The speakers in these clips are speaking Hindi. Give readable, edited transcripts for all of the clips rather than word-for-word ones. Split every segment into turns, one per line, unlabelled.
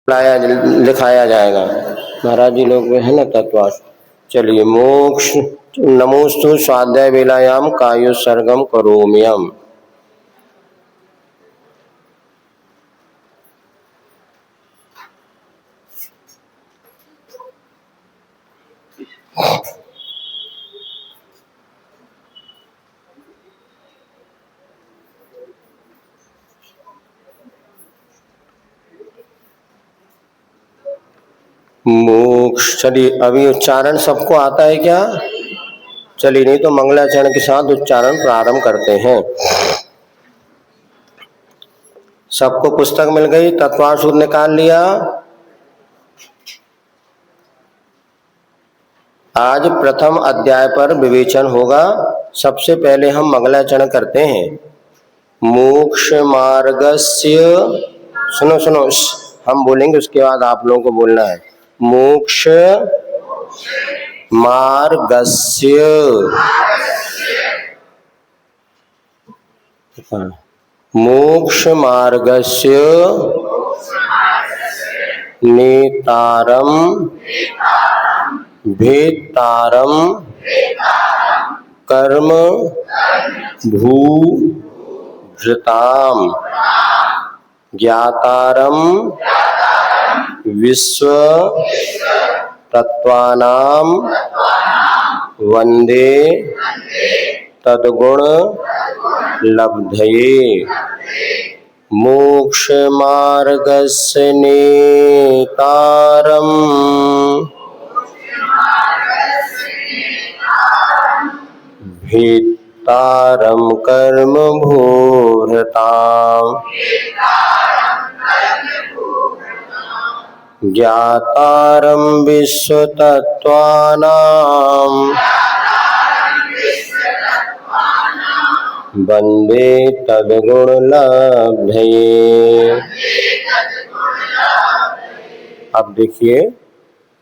लाया लिखाया जाएगा। महाराज जी लोग में है ना तत्वास। चलिए, मोक्ष नमोस्तु स्वाध्याय वेलायाम कायु सर्गम करोम्यम। मोक्ष। चलिए, अभी उच्चारण सबको आता है क्या? चलिए, नहीं तो मंगलाचरण के साथ उच्चारण प्रारंभ करते हैं। सबको पुस्तक मिल गई, तत्वार सूत्र निकाल लिया। आज प्रथम अध्याय पर विवेचन होगा। सबसे पहले हम मंगलाचरण करते हैं। मोक्ष मार्गस्य, सुनो सुनो, हम बोलेंगे उसके बाद आप लोगों को बोलना है। मोक्ष मार्गस्य मोक्ष मार्गस्य नेतारम भेतारम कर्म भूभृताम ज्ञातारम विश्व तत्वानाम वंदे तद्गुण लब्धये। मोक्ष मार्गस्य नेतारम भेतारम कर्म भूभृताम ज्ञातारम विश्व तत्वानाम वंदे तद्गुण लब्धये। अब देखिए,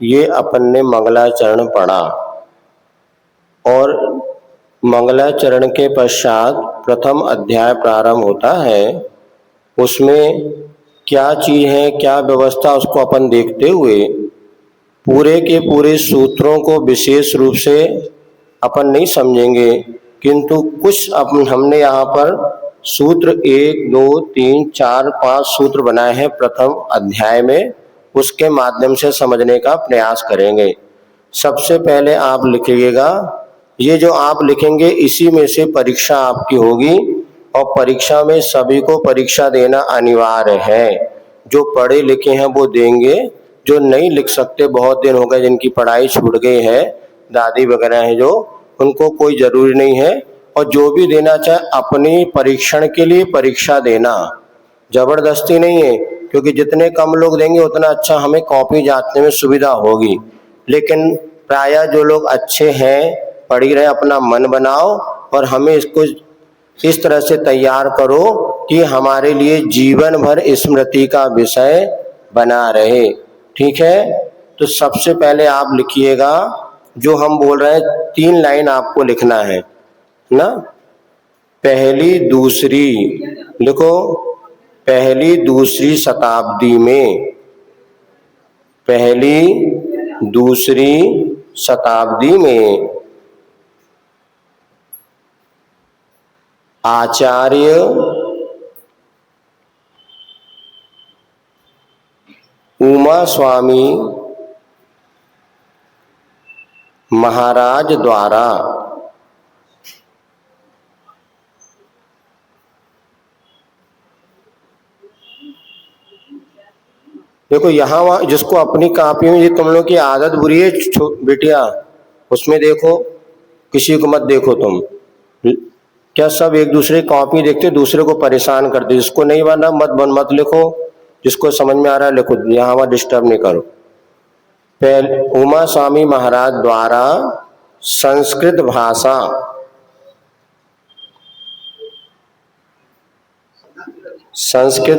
ये अपन ने मंगलाचरण पढ़ा और मंगलाचरण के पश्चात प्रथम अध्याय प्रारंभ होता है। उसमें क्या चीज है, क्या व्यवस्था, उसको अपन देखते हुए पूरे के पूरे सूत्रों को विशेष रूप से अपन नहीं समझेंगे, किंतु कुछ अपन हमने यहाँ पर सूत्र 1, 2, 3, 4, 5 सूत्र बनाए हैं प्रथम अध्याय में। उसके माध्यम से समझने का प्रयास करेंगे। सबसे पहले आप लिखिएगा, ये जो आप लिखेंगे इसी में से परीक्षा आपकी होगी और परीक्षा में सभी को परीक्षा देना अनिवार्य है। जो पढ़े लिखे हैं वो देंगे, जो नहीं लिख सकते, बहुत दिन हो गए जिनकी पढ़ाई छूट गई है, दादी वगैरह है जो, उनको कोई जरूरी नहीं है। और जो भी देना चाहे अपनी परीक्षण के लिए परीक्षा देना, जबरदस्ती नहीं है, क्योंकि जितने कम लोग देंगे उतना अच्छा हमें कॉपी जांचने में सुविधा होगी। लेकिन प्रायः जो लोग अच्छे हैं, पढ़ी रहे, अपना मन बनाओ और हमें इसको इस तरह से तैयार करो कि हमारे लिए जीवन भर स्मृति का विषय बना रहे। ठीक है, तो सबसे पहले आप लिखिएगा, जो हम बोल रहे हैं 3 लाइन आपको लिखना है ना। पहली दूसरी लिखो, पहली दूसरी शताब्दी में, पहली दूसरी शताब्दी में आचार्य उमा स्वामी महाराज द्वारा देखो, यहाँ जिसको अपनी कॉपी में, ये तुम लोग की आदत बुरी है बेटिया, उसमें देखो, किसी को मत देखो तुम। क्या सब एक दूसरे की कॉपी देखते, दूसरे को परेशान करते। जिसको नहीं बना मत लिखो, जिसको समझ में आ रहा है लिखो, यहाँ डिस्टर्ब नहीं करो। पहले उमा स्वामी महाराज द्वारा संस्कृत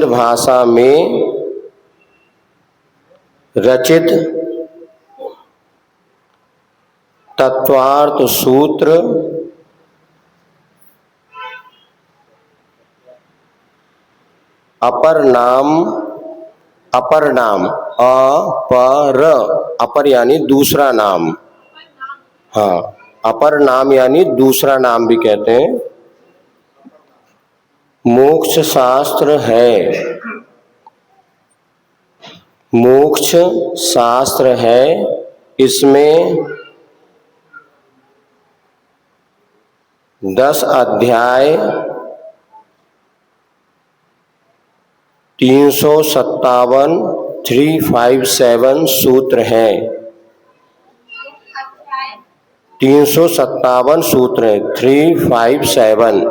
भाषा में रचित तत्वार्थ सूत्र अपर नाम अपर नाम, अपर, अपर यानी दूसरा नाम। हाँ, अपर नाम यानी दूसरा नाम भी कहते हैं। मोक्ष शास्त्र है, मोक्ष शास्त्र है। इसमें 10 अध्याय 357 357 सूत्र हैं। 357 सूत्र है, 357।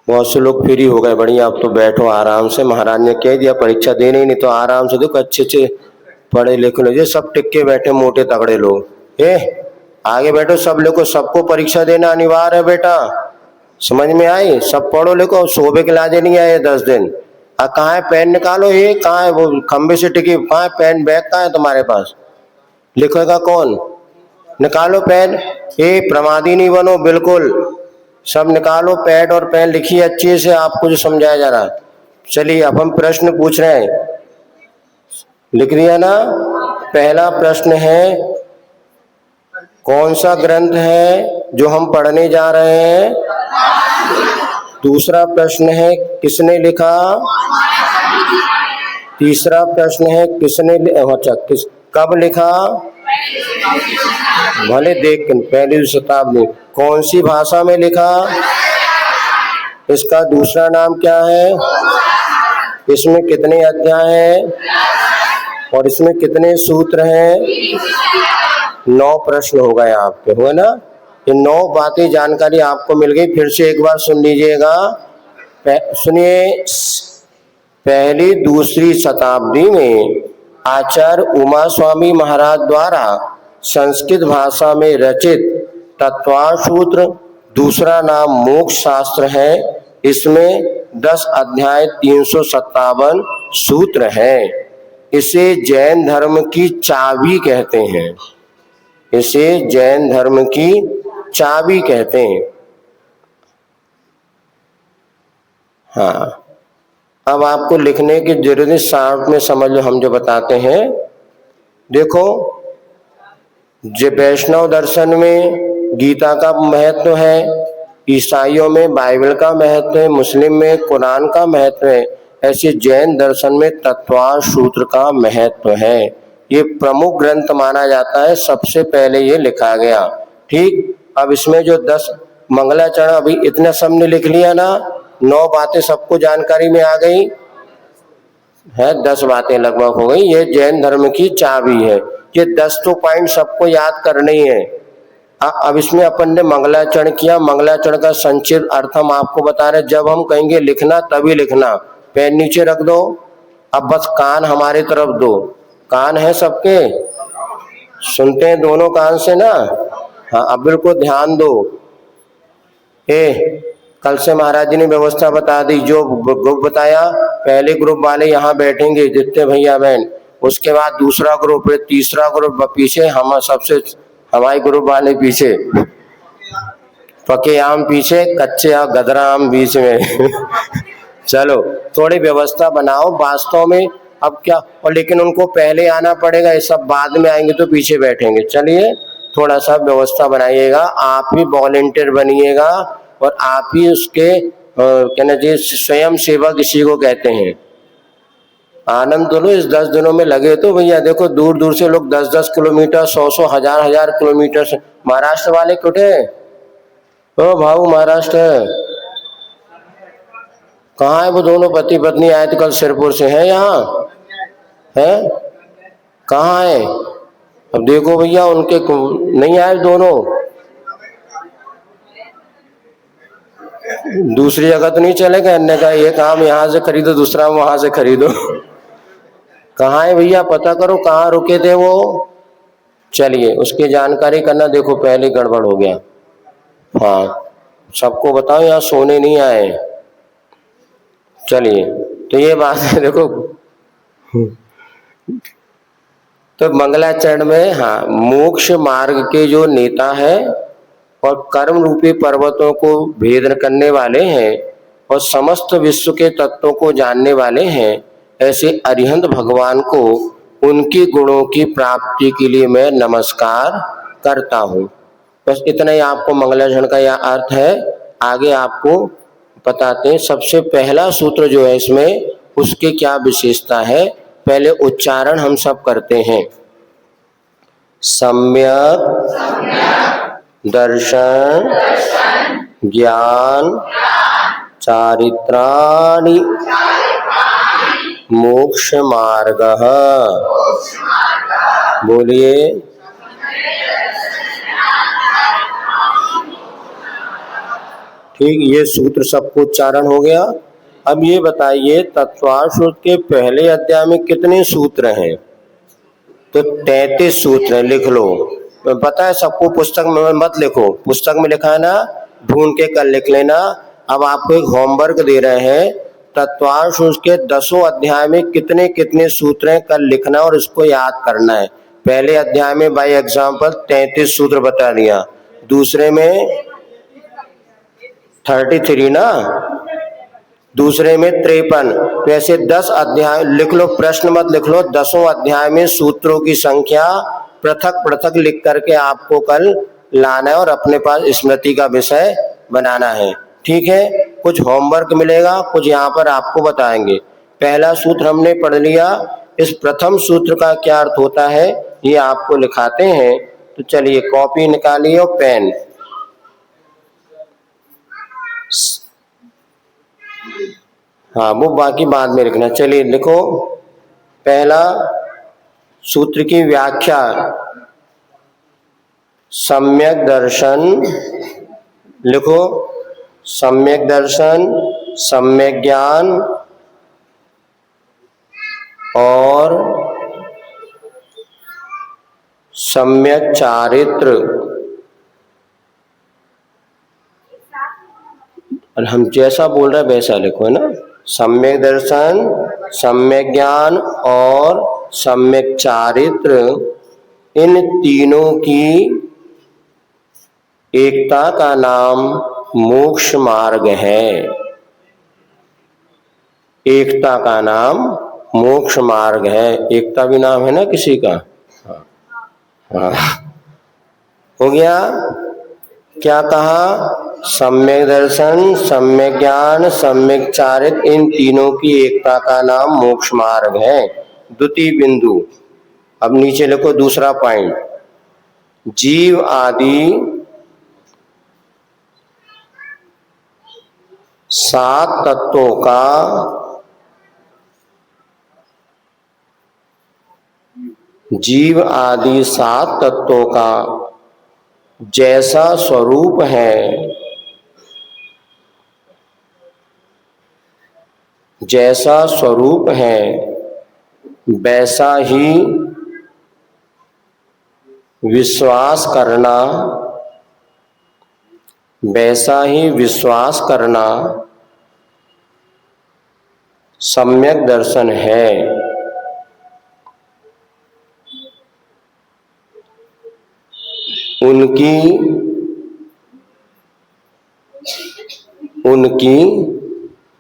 बहुत से लोग फ्री हो गए, बढ़िया अब तो बैठो आराम से। महाराज ने कह दिया परीक्षा देने ही नहीं तो आराम से देखो, अच्छे अच्छे पढ़े लिखे लोग, ये सब टिक के बैठे मोटे तगड़े लोग। आगे बैठो सब लोग, सबको परीक्षा देना अनिवार्य है बेटा, समझ में आई? सब पढ़ो लिखो, शोभे के लाजे नहीं आए 10 दिन। कहाँ है पेन निकालो, ये कहाँ है वो खंबे से टिकी, कहाँ है पेन, बैग कहाँ है तुम्हारे पास? लिखेगा कौन? निकालो पेन। ये प्रमादी नहीं बनो बिल्कुल, सब निकालो पैड और पेन, लिखिए अच्छे से, आपको जो समझाया जा रहा है। चलिए अब हम प्रश्न पूछ रहे हैं, लिख दिया ना? पहला प्रश्न है, कौन सा ग्रंथ है जो हम पढ़ने जा रहे हैं? दूसरा प्रश्न है, किसने लिखा? तीसरा प्रश्न है, कब लिखा? भले देख, पहली शताब्दी। कौन सी भाषा में लिखा? इसका दूसरा नाम क्या है? इसमें कितने अध्याय हैं और इसमें कितने सूत्र हैं? 9 प्रश्न हो गए आपके, हुए ना? ये 9 बातें जानकारी आपको मिल गई। फिर से एक बार सुन लीजिएगा, सुनिए। पहली दूसरी शताब्दी में आचार्य उमा स्वामी महाराज द्वारा संस्कृत भाषा में रचित तत्वासूत्र, दूसरा नाम मोक्ष शास्त्र है। इसमें 10 अध्याय 357 सूत्र हैं। इसे जैन धर्म की चाबी कहते हैं, इसे जैन धर्म की चाबी कहते हैं। हाँ, अब आपको लिखने की जरूरत नहीं, शॉर्ट में समझ लो हम जो बताते हैं। देखो, जो वैष्णव दर्शन में गीता का महत्व है, ईसाइयों में बाइबल का महत्व है, मुस्लिम में कुरान का महत्व है, ऐसे जैन दर्शन में तत्वासूत्र का महत्व है। ये प्रमुख ग्रंथ माना जाता है, सबसे पहले ये लिखा गया। ठीक, अब इसमें जो 10 मंगलाचरण, अभी इतना सबने लिख लिया ना, 9 बातें सबको जानकारी में आ गई है, 10 बातें लगभग हो गई। ये जैन धर्म की चाबी है। ये 10 तो पॉइंट सबको याद करने ही है। अब इसमें अपन ने मंगलाचरण किया, मंगलाचरण का संक्षिप्त अर्थ हम आपको बता रहे। जब हम कहेंगे लिखना तभी लिखना, पेन नीचे रख दो। अब बस कान हमारी तरफ दो, कान है सबके, सुनते हैं दोनों कान से ना? हाँ, अब बिल्कुल ध्यान दो। कल से महाराज जी ने व्यवस्था बता दी, जो ग्रुप बताया, पहले ग्रुप वाले यहाँ बैठेंगे जितने भैया बहन, उसके बाद दूसरा ग्रुप, तीसरा ग्रुप पीछे, हम सबसे हमारे ग्रुप वाले पीछे, पके आम पीछे, कच्चे आम गदरा आम बीच में चलो थोड़ी व्यवस्था बनाओ वास्तव में। अब क्या, और लेकिन उनको पहले आना पड़ेगा, ये सब बाद में आएंगे तो पीछे बैठेंगे। चलिए थोड़ा सा व्यवस्था बनाइएगा, आप ही वॉलेंटियर बनिएगा और आप ही उसके कहना चाहिए स्वयं सेवक इसी को कहते हैं। आनंद लो इस 10 दिनों में लगे तो भैया। देखो दूर दूर से लोग 10-10 किलोमीटर, 100-100, 1000-1000 किलोमीटर से। महाराष्ट्र वाले कुठे? ओ भाऊ महाराष्ट्र कहाँ है? वो दोनों पति पत्नी आए थे कल सिरपुर से, हैं यहाँ है? कहाँ है? अब देखो भैया उनके नहीं आए दोनों, दूसरी जगह तो नहीं चलेगा। अन्य का एक आम यहाँ से खरीदो, दूसरा वहां से खरीदो। कहाँ है भैया, पता करो कहाँ रुके थे वो। चलिए उसकी जानकारी करना। देखो पहले गड़बड़ हो गया। हाँ सबको बताओ यहाँ सोने नहीं आए। चलिए तो ये बात है। देखो तो मंगलाचरण में, हाँ, मोक्ष मार्ग के जो नेता है और कर्म रूपी पर्वतों को भेद करने वाले हैं और समस्त विश्व के तत्वों को जानने वाले हैं, ऐसे अरिहंत भगवान को उनके गुणों की प्राप्ति के लिए मैं नमस्कार करता हूँ। बस इतना ही आपको मंगलाचरण का यह अर्थ है। आगे आपको बताते हैं। सबसे पहला सूत्र जो है इसमें, उसके क्या विशेषता है, पहले उच्चारण हम सब करते हैं। सम्यक दर्शन ज्ञान चारित्राणि मोक्ष मार्गः। बोलिए। ठीक, ये सूत्र सबको उच्चारण हो गया। अब ये बताइए, तत्वार्थ सूत्र के पहले अध्याय में कितने सूत्र हैं? तो 33 सूत्र हैं। लिख लो। पता है सबको, पुस्तक में मत लिखो, पुस्तक में लिखा है ना, ढूंढ के कल लिख लेना। अब आपको एक होमवर्क दे रहे हैं, तत्वार्थ सूत्र के 10 अध्याय में कितने कितने सूत्र हैं, कल लिखना और इसको याद करना है। पहले अध्याय में बाय एग्जाम्पल 33 सूत्र बता दिया, दूसरे में 33 ना, दूसरे में 53। तो ऐसे 10 अध्याय लिख लो, प्रश्न मत लिख लो। 10 अध्याय में सूत्रों की संख्या पृथक पृथक लिख करके आपको कल लाना है और अपने पास स्मृति का विषय बनाना है। ठीक है, कुछ होमवर्क मिलेगा, कुछ यहाँ पर आपको बताएंगे। पहला सूत्र हमने पढ़ लिया, इस प्रथम सूत्र का क्या अर्थ होता है ये आपको लिखाते हैं। तो चलिए कॉपी निकालिए और पेन। हाँ, वो बाकी बाद में लिखना। चलिए लिखो। पहला सूत्र की व्याख्या, सम्यक दर्शन। लिखो, सम्यक दर्शन, सम्यक ज्ञान और सम्यक चारित्र। और हम जैसा बोल रहे हैं वैसा लिखो, है ना। सम्यक दर्शन, सम्यक ज्ञान और सम्यक चारित्र, इन तीनों की एकता का नाम मोक्ष मार्ग है। एकता का नाम मोक्ष मार्ग है। एकता भी नाम है ना किसी का। हाँ, हो गया। क्या कहा? सम्यक दर्शन, सम्यक ज्ञान, सम्यक चारित्र, इन तीनों की एकता का नाम मोक्ष मार्ग है। द्वितीय बिंदु, अब नीचे लिखो दूसरा पॉइंट। जीव आदि 7 तत्वों का जीव आदि 7 तत्वों का जैसा स्वरूप है, जैसा स्वरूप है वैसा ही विश्वास करना, वैसा ही विश्वास करना सम्यक दर्शन है। उनकी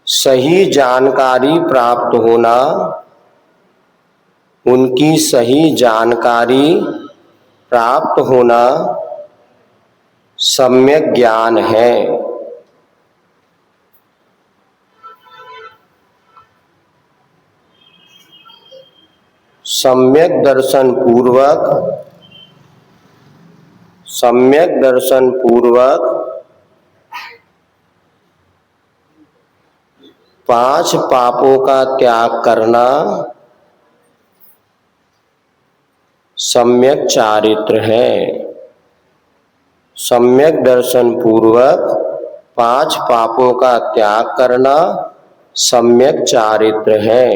सही जानकारी प्राप्त होना, उनकी सही जानकारी प्राप्त होना सम्यक ज्ञान है। सम्यक दर्शन पूर्वक 5 पापों का त्याग करना सम्यक चारित्र है। सम्यक दर्शन पूर्वक 5 पापों का त्याग करना सम्यक चारित्र है।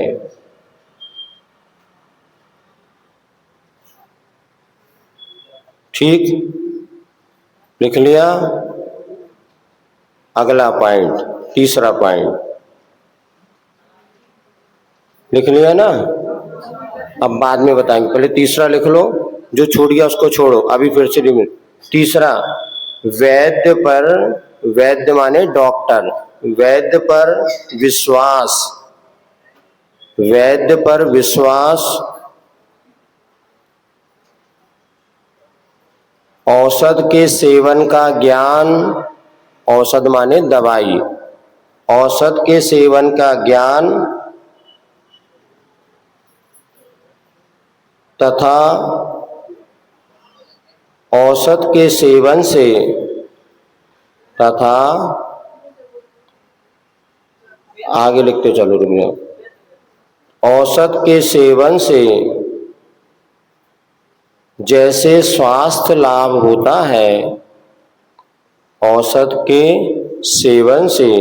ठीक, लिख लिया। अगला पॉइंट, तीसरा पॉइंट लिख लिया ना। अब बाद में बताएंगे, पहले तीसरा लिख लो, जो छूट गया उसको छोड़ो, अभी फिर से रिपीट। तीसरा, वैद्य पर, वैद्य माने डॉक्टर, वैद्य पर विश्वास वैद्य पर विश्वास, औषध के सेवन का ज्ञान, औषध माने दवाई, औषध के सेवन का ज्ञान तथा औषध के सेवन से तथा आगे लिखते चलो रुकिए, औषध के सेवन से जैसे स्वास्थ्य लाभ होता है, औषध के सेवन से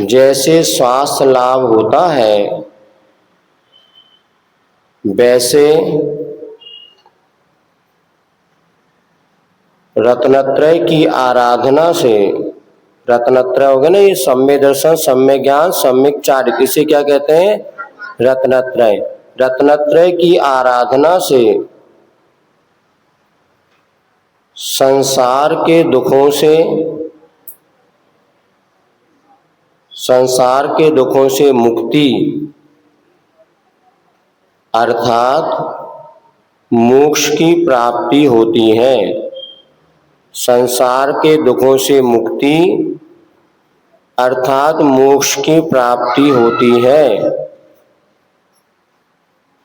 जैसे स्वास्थ्य लाभ होता है, वैसे रत्नत्रय की आराधना से, रत्नत्रय हो गया ना, ये सम्यक दर्शन, सम्यक ज्ञान, सम्यक चारित्र, इसे क्या कहते हैं? रत्नत्रय। रत्नत्रय की आराधना से संसार के दुखों से, संसार के दुखों से मुक्ति अर्थात मोक्ष की प्राप्ति होती है। संसार के दुखों से मुक्ति अर्थात मोक्ष की प्राप्ति होती है।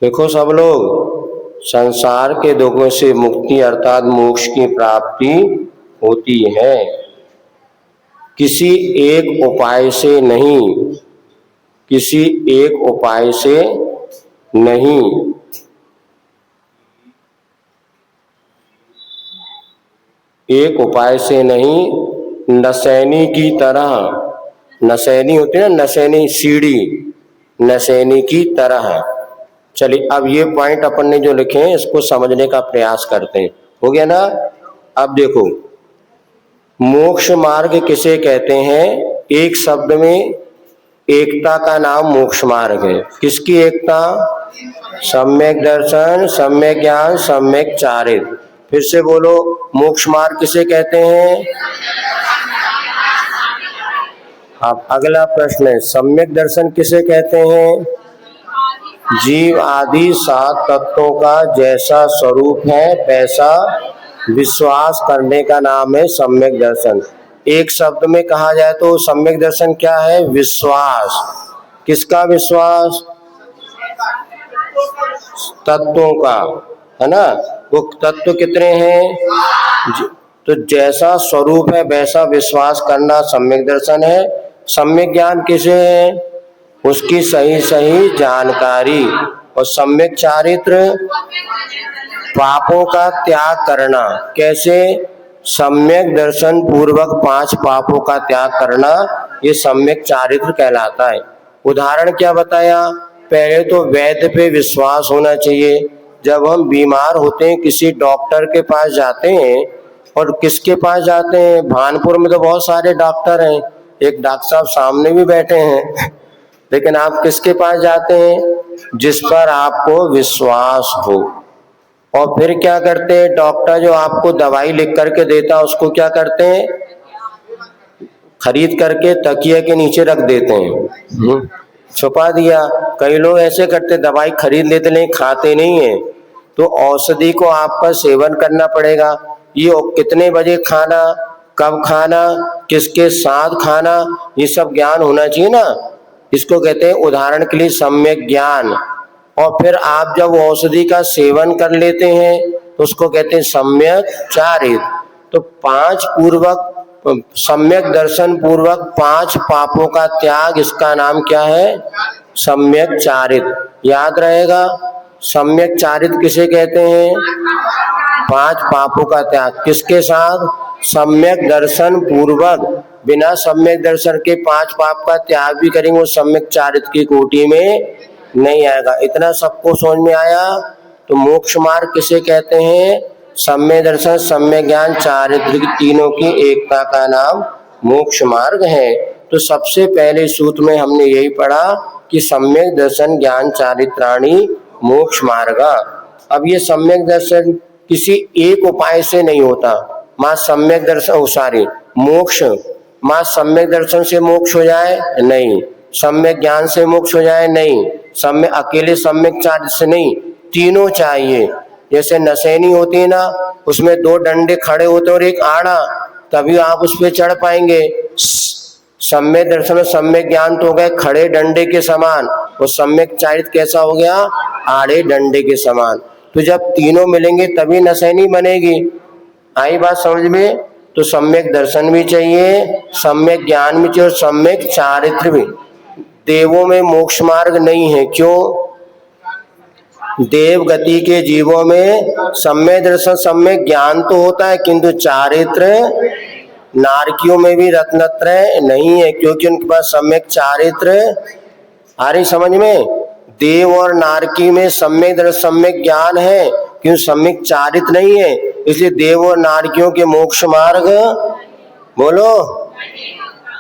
देखो सब लोग, संसार के दुखों से मुक्ति अर्थात मोक्ष की प्राप्ति होती है, किसी एक उपाय से नहीं, किसी एक उपाय से नहीं। एक उपाय से नहीं, नसैनी की तरह, नसैनी होती है ना, नसैनी सीढ़ी, नसैनी की तरह। चलिए अब ये पॉइंट अपन ने जो लिखे हैं इसको समझने का प्रयास करते हैं। हो गया ना? अब देखो, मोक्ष मार्ग किसे कहते हैं? एक शब्द में एकता का नाम मोक्ष मार्ग है। किसकी एकता? सम्यक दर्शन, सम्यक ज्ञान, सम्यक चारित्र। फिर से बोलो, मोक्ष मार्ग किसे कहते हैं? अब अगला प्रश्न है, सम्यक दर्शन किसे कहते हैं? जीव आदि 7 तत्वों का जैसा स्वरूप है वैसा विश्वास करने का नाम है सम्यक दर्शन। एक शब्द में कहा जाए तो सम्यक दर्शन क्या है? विश्वास। किसका विश्वास? तत्वों का, है ना? वो तत्व कितने हैं? तो जैसा स्वरूप है वैसा विश्वास करना सम्यक दर्शन है। सम्यक ज्ञान किसे है? उसकी सही सही जानकारी। और सम्यक चारित्र, पापों का त्याग करना। कैसे? सम्यक दर्शन पूर्वक 5 पापों का त्याग करना, ये सम्यक चारित्र कहलाता है। उदाहरण क्या बताया? पहले तो वैद्य पे विश्वास होना चाहिए। जब हम बीमार होते हैं किसी डॉक्टर के पास जाते हैं, और किसके पास जाते हैं? भानपुर में तो बहुत सारे डॉक्टर हैं, एक डॉक्टर साहब सामने भी बैठे हैं, लेकिन आप किसके पास जाते हैं? जिस पर आपको विश्वास हो। और फिर क्या करते हैं? डॉक्टर जो आपको दवाई लिख करके देता है उसको क्या करते हैं? खरीद करके तकिए के नीचे रख देते हैं, छुपा दिया। कई लोग ऐसे करते, दवाई खरीद लेते नहीं, खाते नहीं है। तो औषधि को आपका सेवन करना पड़ेगा। ये कितने बजे खाना, कब खाना, किसके साथ खाना, ये सब ज्ञान होना चाहिए ना। इसको कहते हैं उदाहरण के लिए सम्यक ज्ञान। और फिर आप जब औषधि का सेवन कर लेते हैं तो उसको कहते हैं सम्यक चारित्र। तो 5 पूर्वक, सम्यक दर्शन पूर्वक 5 पापों का त्याग, इसका नाम क्या है? सम्यक चारित्र। याद रहेगा, सम्यक चारित्र किसे कहते हैं? 5 पापों का त्याग। किसके साथ? सम्यक दर्शन पूर्वक। बिना सम्यक दर्शन के 5 पाप का त्याग भी करेंगे वो सम्यक चारित्र की कोटि में नहीं आएगा। इतना सबको समझ में आया? तो मोक्ष मार्ग किसे कहते हैं? सम्यक दर्शन, सम्यक ज्ञान, चारित्र, तीनों की एकता का नाम मोक्ष मार्ग है। तो सबसे पहले सूत्र में हमने यही पढ़ा कि सम्यक दर्शन ज्ञान चारित्राणि मोक्ष मार्ग। अब ये सम्यक दर्शन किसी एक उपाय से नहीं होता। मां सम्यक दर्शन, मोक्ष मां सम्यक दर्शन से मोक्ष हो जाए? नहीं, सम्यक ज्ञान से मोक्ष हो जाए, नहीं। सम्यक अकेले सम्यक चारित्र से नहीं, तीनों चाहिए। जैसे नशेनी होती है ना, उसमें 2 डंडे खड़े होते हैं और एक आड़ा, तभी आप उस पर चढ़ पाएंगे। सम्यक दर्शन और सम्यक ज्ञान तो हो गए खड़े डंडे के समान, और सम्यक चारित्र कैसा हो गया, आड़े डंडे के समान। तो जब तीनों मिलेंगे तभी नशेनी बनेगी। आई बात समझ में? तो सम्यक दर्शन भी चाहिए, सम्यक ज्ञान भी चाहिए और सम्यक चारित्र भी। देवों में मोक्ष मार्ग नहीं है, क्यों? देव गति के जीवों में सम्यक दर्शन सम्यक ज्ञान तो होता है, किंतु चारित्र नारकियों में भी रत्नत्रय नहीं है, क्योंकि उनके पास सम्यक चारित्र। आ रही समझ में? देव और नारकी में सम्यक दर्शन सम्यक ज्ञान है, क्योंकि सम्यक चारित्र नहीं है, इसलिए देव और नारकियों के मोक्ष मार्ग बोलो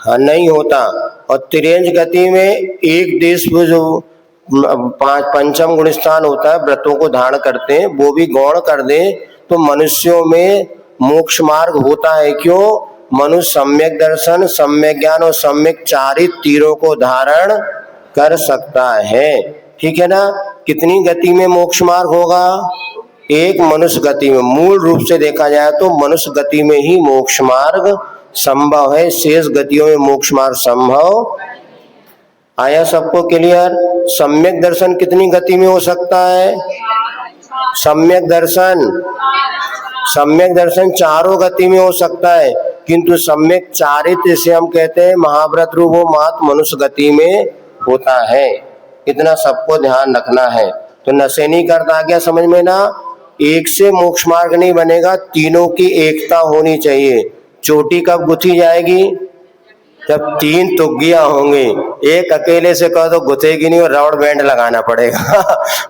हाँ नहीं होता। और त्रियंज गति में एक देश में जो पंचम गुण स्थान होता है, व्रतों को धारण करते हैं, वो भी गौण कर दे तो मनुष्यों में मोक्ष मार्ग होता है। क्यों? मनुष्य सम्यक दर्शन सम्यक ज्ञान और सम्यक चारित्र तीनों को धारण कर सकता है। ठीक है ना? कितनी गति में मोक्ष मार्ग होगा? एक मनुष्य गति में। मूल रूप से देखा जाए तो मनुष्य गति में ही मोक्ष मार्ग संभव है, शेष गतियों में मोक्ष मार्ग संभव। आया सबको क्लियर? सम्यक दर्शन कितनी गति में हो सकता है? सम्यक दर्शन चारों गति में हो सकता है, किंतु सम्यक चारित्र से हम कहते हैं महाव्रत रूप वो मात्र मनुष्य गति में होता है। इतना सबको ध्यान रखना है। तो नशेनी का अर्थ आ गया समझ में ना? एक से मोक्ष मार्ग नहीं बनेगा, तीनों की एकता होनी चाहिए। चोटी कब गुथी जाएगी? जब 3 तुग्गियां होंगी। एक अकेले से कह दो गुथेगी नहीं और रबड़ बैंड लगाना पड़ेगा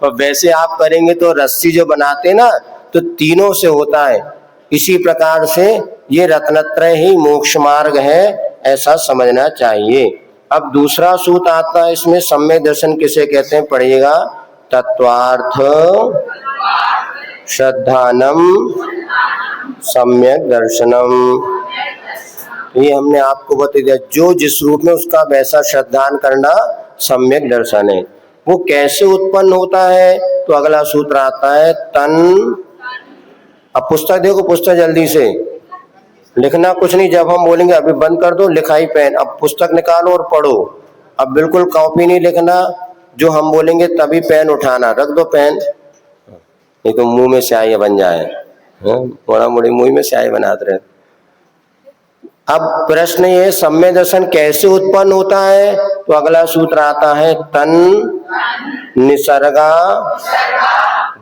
और वैसे आप करेंगे तो रस्सी जो बनाते ना, तो तीनों से होता है। इसी प्रकार से ये रत्नत्रय ही मोक्ष मार्ग है, ऐसा समझना चाहिए। अब दूसरा सूत्र आता है इसमें, सम्यक दर्शन किसे कहते हैं पढ़िएगा। तत्वार्थ श्रद्धानम सम्यक दर्शनम। ये हमने आपको बता दिया, जो जिस रूप में उसका वैसा श्रद्धान करना सम्यक दर्शन है। वो कैसे उत्पन्न होता है? तो अगला सूत्र आता है तन। अब पुस्तक देखो, पुस्तक जल्दी से लिखना कुछ नहीं, जब हम बोलेंगे अभी बंद कर दो, लिखाई पेन, अब पुस्तक निकालो और पढ़ो। अब बिल्कुल कॉपी नहीं लिखना, जो हम बोलेंगे तभी पेन उठाना। रख दो पेन, नहीं तो मुंह में स्याही बन जाए, मोड़ा मोड़ी मुंह में स्याही बनाते रहे। अब प्रश्न ये, सम्यक दर्शन कैसे उत्पन्न होता है? तो अगला सूत्र आता है तन निसर्गा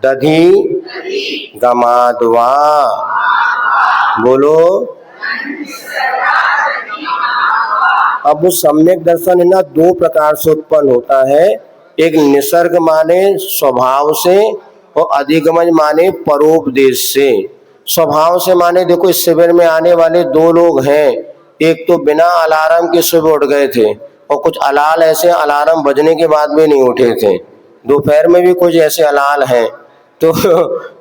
दधि गमाद्वा। बोलो। अब वो सम्यक दर्शन है ना, 2 प्रकार से उत्पन्न होता है। एक निसर्ग माने स्वभाव से, और अधिगमन माने परोपदेश से। स्वभाव से माने देखो, इस शिविर में आने वाले 2 लोग हैं, एक तो बिना अलार्म के सुबह उठ गए थे, और कुछ अलाल ऐसे अलार्म बजने के बाद भी नहीं उठे थे। दोपहर में भी कुछ ऐसे अलाल हैं। तो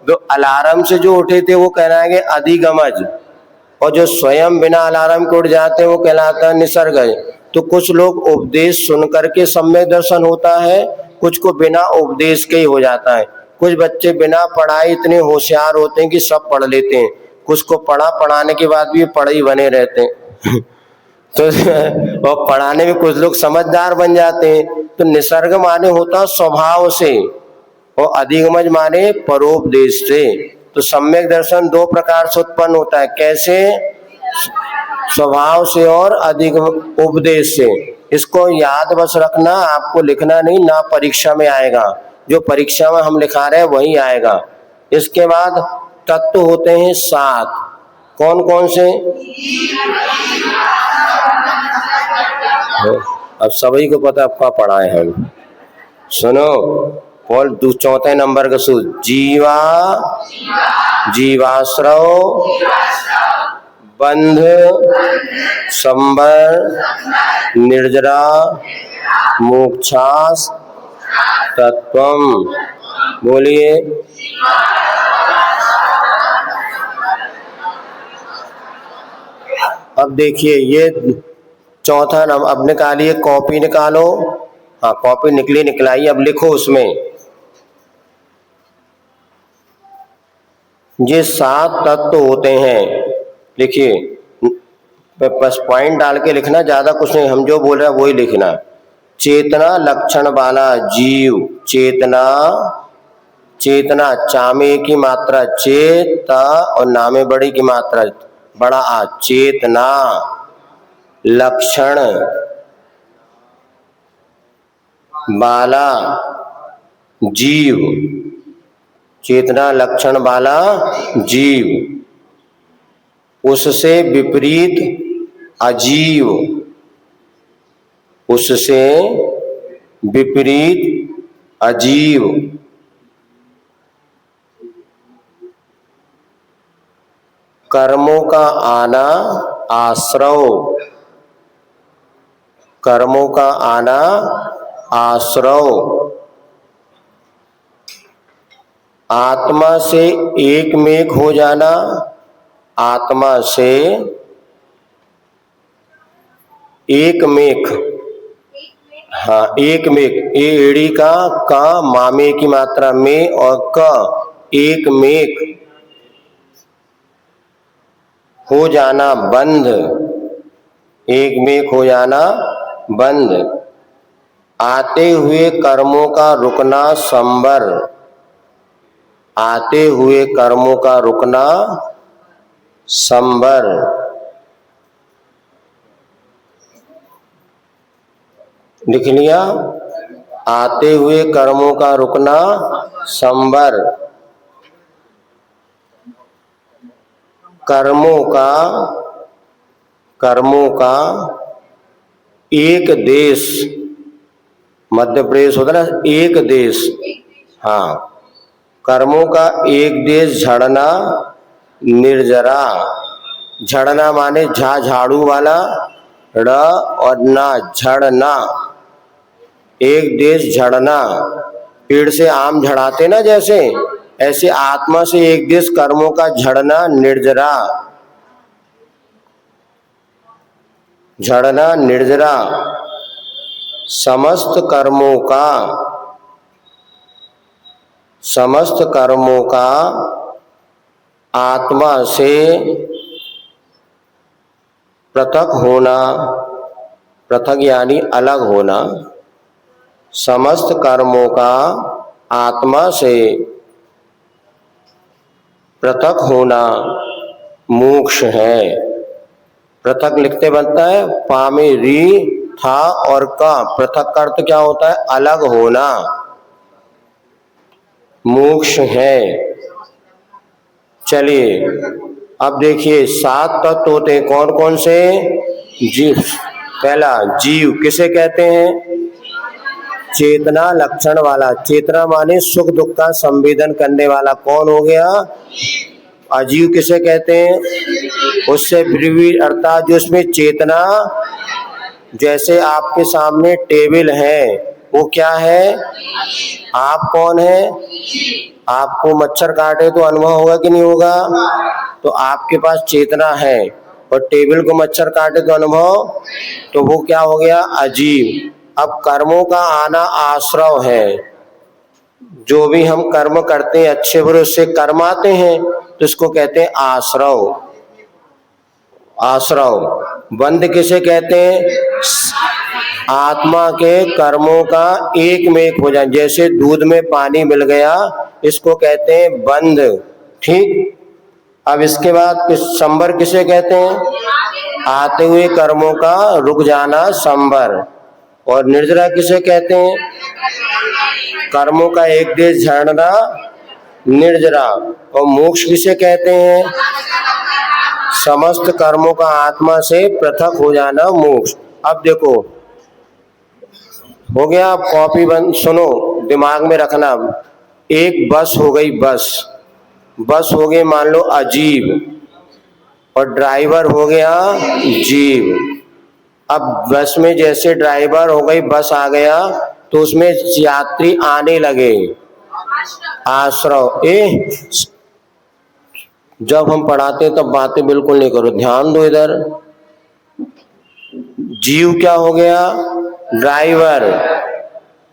जो अलार्म से जो उठे थे वो कहलाएंगे अधिगमज, और जो स्वयं बिना अलार्म के उठ जाते हैं वो कहलाता है निसर्गज। तो कुछ लोग उपदेश सुन करके सम्यक दर्शन होता है, कुछ को बिना उपदेश के ही हो जाता है। कुछ बच्चे बिना पढ़ाई इतने होशियार होते हैं कि सब पढ़ लेते हैं, कुछ को पढ़ाने के बाद भी पढ़े ही बने रहते हैं तो और पढ़ाने में कुछ लोग समझदार बन जाते हैं। तो निसर्ग माने होता स्वभाव से, और अधिगमज माने परोपदेश से। तो सम्यक दर्शन 2 प्रकार से उत्पन्न होता है। कैसे? स्वभाव से और अधिगम उपदेश से। इसको याद बस रखना, आपको लिखना नहीं, ना परीक्षा में आएगा। जो परीक्षा में हम लिखा रहे हैं वही आएगा। इसके बाद तत्व होते हैं 7। कौन कौन से? अब सभी को पता आपका पढ़ाए हम। सुनो, कौन 4 नंबर का सूत्र? जीवा जीवाश्रव बंध संबर निर्जरा मोक्षास तत्वम। बोलिए। अब देखिए, ये चौथा नंबर, अब निकालिए, कॉपी निकालो। हाँ, कॉपी निकली, निकलाई, अब लिखो उसमें। ये 7 तत्व होते हैं, लिखिए, बस पॉइंट डाल के लिखना, ज्यादा कुछ नहीं, हम जो बोल रहे हैं वही लिखना। चेतना लक्षण वाला जीव, चेतना, चेतना चामे की मात्रा चेत और नामे बड़ी की मात्रा बड़ा आ, चेतना लक्षण वाला जीव, चेतना लक्षण वाला जीव, उससे विपरीत अजीव, उससे विपरीत अजीव, कर्मों का आना आश्रव, कर्मों का आना आश्रव, आत्मा से एक मेक हो जाना, आत्मा से एक मेक, हाँ एक मेक, एड़ी का मामे की मात्रा में और क एक मेक हो जाना बंद, एक मेक हो जाना बंद, आते हुए कर्मों का रुकना संबर, आते हुए कर्मों का रुकना संबर, लिख लिया, आते हुए कर्मों का रुकना संबर, कर्मों का एक देश, मध्य प्रदेश होता ना, एक देश, हाँ, कर्मों का एक देश झड़ना निर्जरा, झड़ना माने झा झाड़ू वाला, र और ना झड़ना, एक देश झड़ना, पेड़ से आम झड़ाते ना जैसे, ऐसे आत्मा से एक देश कर्मों का झड़ना निर्जरा, झड़ना निर्जरा, समस्त कर्मों का आत्मा से पृथक होना, पृथक यानी अलग होना, समस्त कर्मों का आत्मा से पृथक होना मोक्ष है। पृथक लिखते बनता है पामे री था और का, पृथक का अर्थ क्या होता है? अलग होना, मोक्ष है। चलिए अब देखिए 7 तत्व होते हैं, कौन कौन से? जीव, पहला जीव किसे कहते हैं? चेतना लक्षण वाला, चेतना माने सुख दुख का संवेदन करने वाला, कौन हो गया? अजीव किसे कहते हैं? उससे विपरीत अर्थात जो उसमें चेतना, जैसे आपके सामने टेबल है, वो क्या है? आप कौन है? आपको मच्छर काटे तो अनुभव होगा कि नहीं होगा? तो आपके पास चेतना है, और टेबल को मच्छर काटे तो अनुभव, तो वो क्या हो गया? अजीव। अब कर्मों का आना आश्रव है, जो भी हम कर्म करते हैं अच्छे बुरे उससे कर्म आते हैं, तो इसको कहते हैं आश्रव। आश्रव। बंध किसे कहते हैं? आत्मा के कर्मों का एक में एक हो जाए, जैसे दूध में पानी मिल गया, इसको कहते हैं बंध। ठीक। अब इसके बाद संबर किसे कहते हैं? आते हुए कर्मों का रुक जाना संबर। और निर्जरा किसे कहते हैं? कर्मों का एक देश झड़ना निर्जरा। और मोक्ष किसे कहते हैं? समस्त कर्मों का आत्मा से पृथक हो जाना मोक्ष। अब देखो हो गया। अब कॉपी बंद, सुनो, दिमाग में रखना। एक बस हो गई, बस हो गई मान लो अजीव, और ड्राइवर हो गया जीव। अब बस में जैसे ड्राइवर हो गई, बस आ गया, तो उसमें यात्री आने लगे, आश्रव। जब हम पढ़ाते तब बातें बिल्कुल नहीं करो, ध्यान दो इधर। जीव क्या हो गया? ड्राइवर।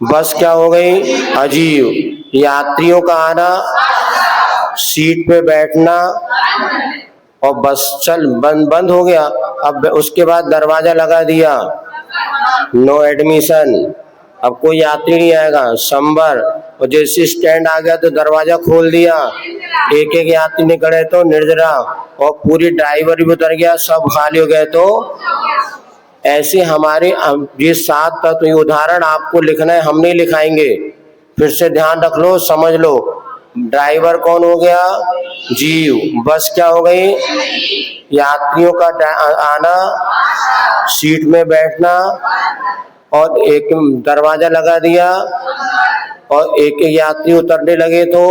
बस क्या हो गई? अजीव। यात्रियों का आना, सीट पे बैठना, और बस चल बंद हो गया। अब उसके बाद दरवाजा लगा दिया, नो एडमिशन, अब कोई यात्री नहीं आएगा, संबर। और जैसे स्टैंड आ गया तो दरवाजा खोल दिया, एक एक यात्री निकले तो निर्जरा, और पूरी ड्राइवर भी उतर गया, सब खाली हो गए। तो ऐसे हमारे ये 7 तत्व, ये उदाहरण आपको लिखना है, हम नहीं लिखाएंगे। फिर से ध्यान रख लो, समझ लो। ड्राइवर कौन हो गया? जीव। बस क्या हो गई? यात्रियों का आना, सीट में बैठना, और एक दरवाजा लगा दिया, और एक एक यात्री उतरने लगे तो,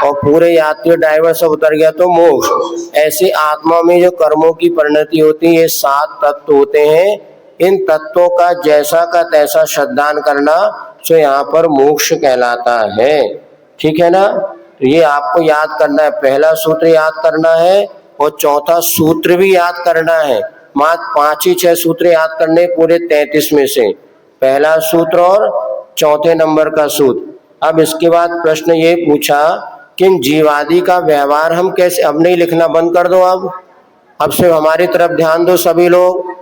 और पूरे यात्री ड्राइवर सब उतर गया तो मोक्ष। ऐसे आत्मा में जो कर्मों की परिणति होती है, ये 7 तत्व होते हैं। इन तत्वों का जैसा का तैसा श्रद्धान करना, तो यहाँ पर मोक्ष कहलाता है। ठीक है ना? तो ये आपको याद करना है, पहला सूत्र याद करना है, और चौथा सूत्र भी याद करना है। मात्र 5 ही 6 सूत्र याद करने पूरे 33 में से, पहला सूत्र और चौथे नंबर का सूत्र। अब इसके बाद प्रश्न ये पूछा कि जीवादि का व्यवहार हम कैसे, अब नहीं लिखना, बंद कर दो। अब सिर्फ हमारी तरफ ध्यान दो सभी लोग,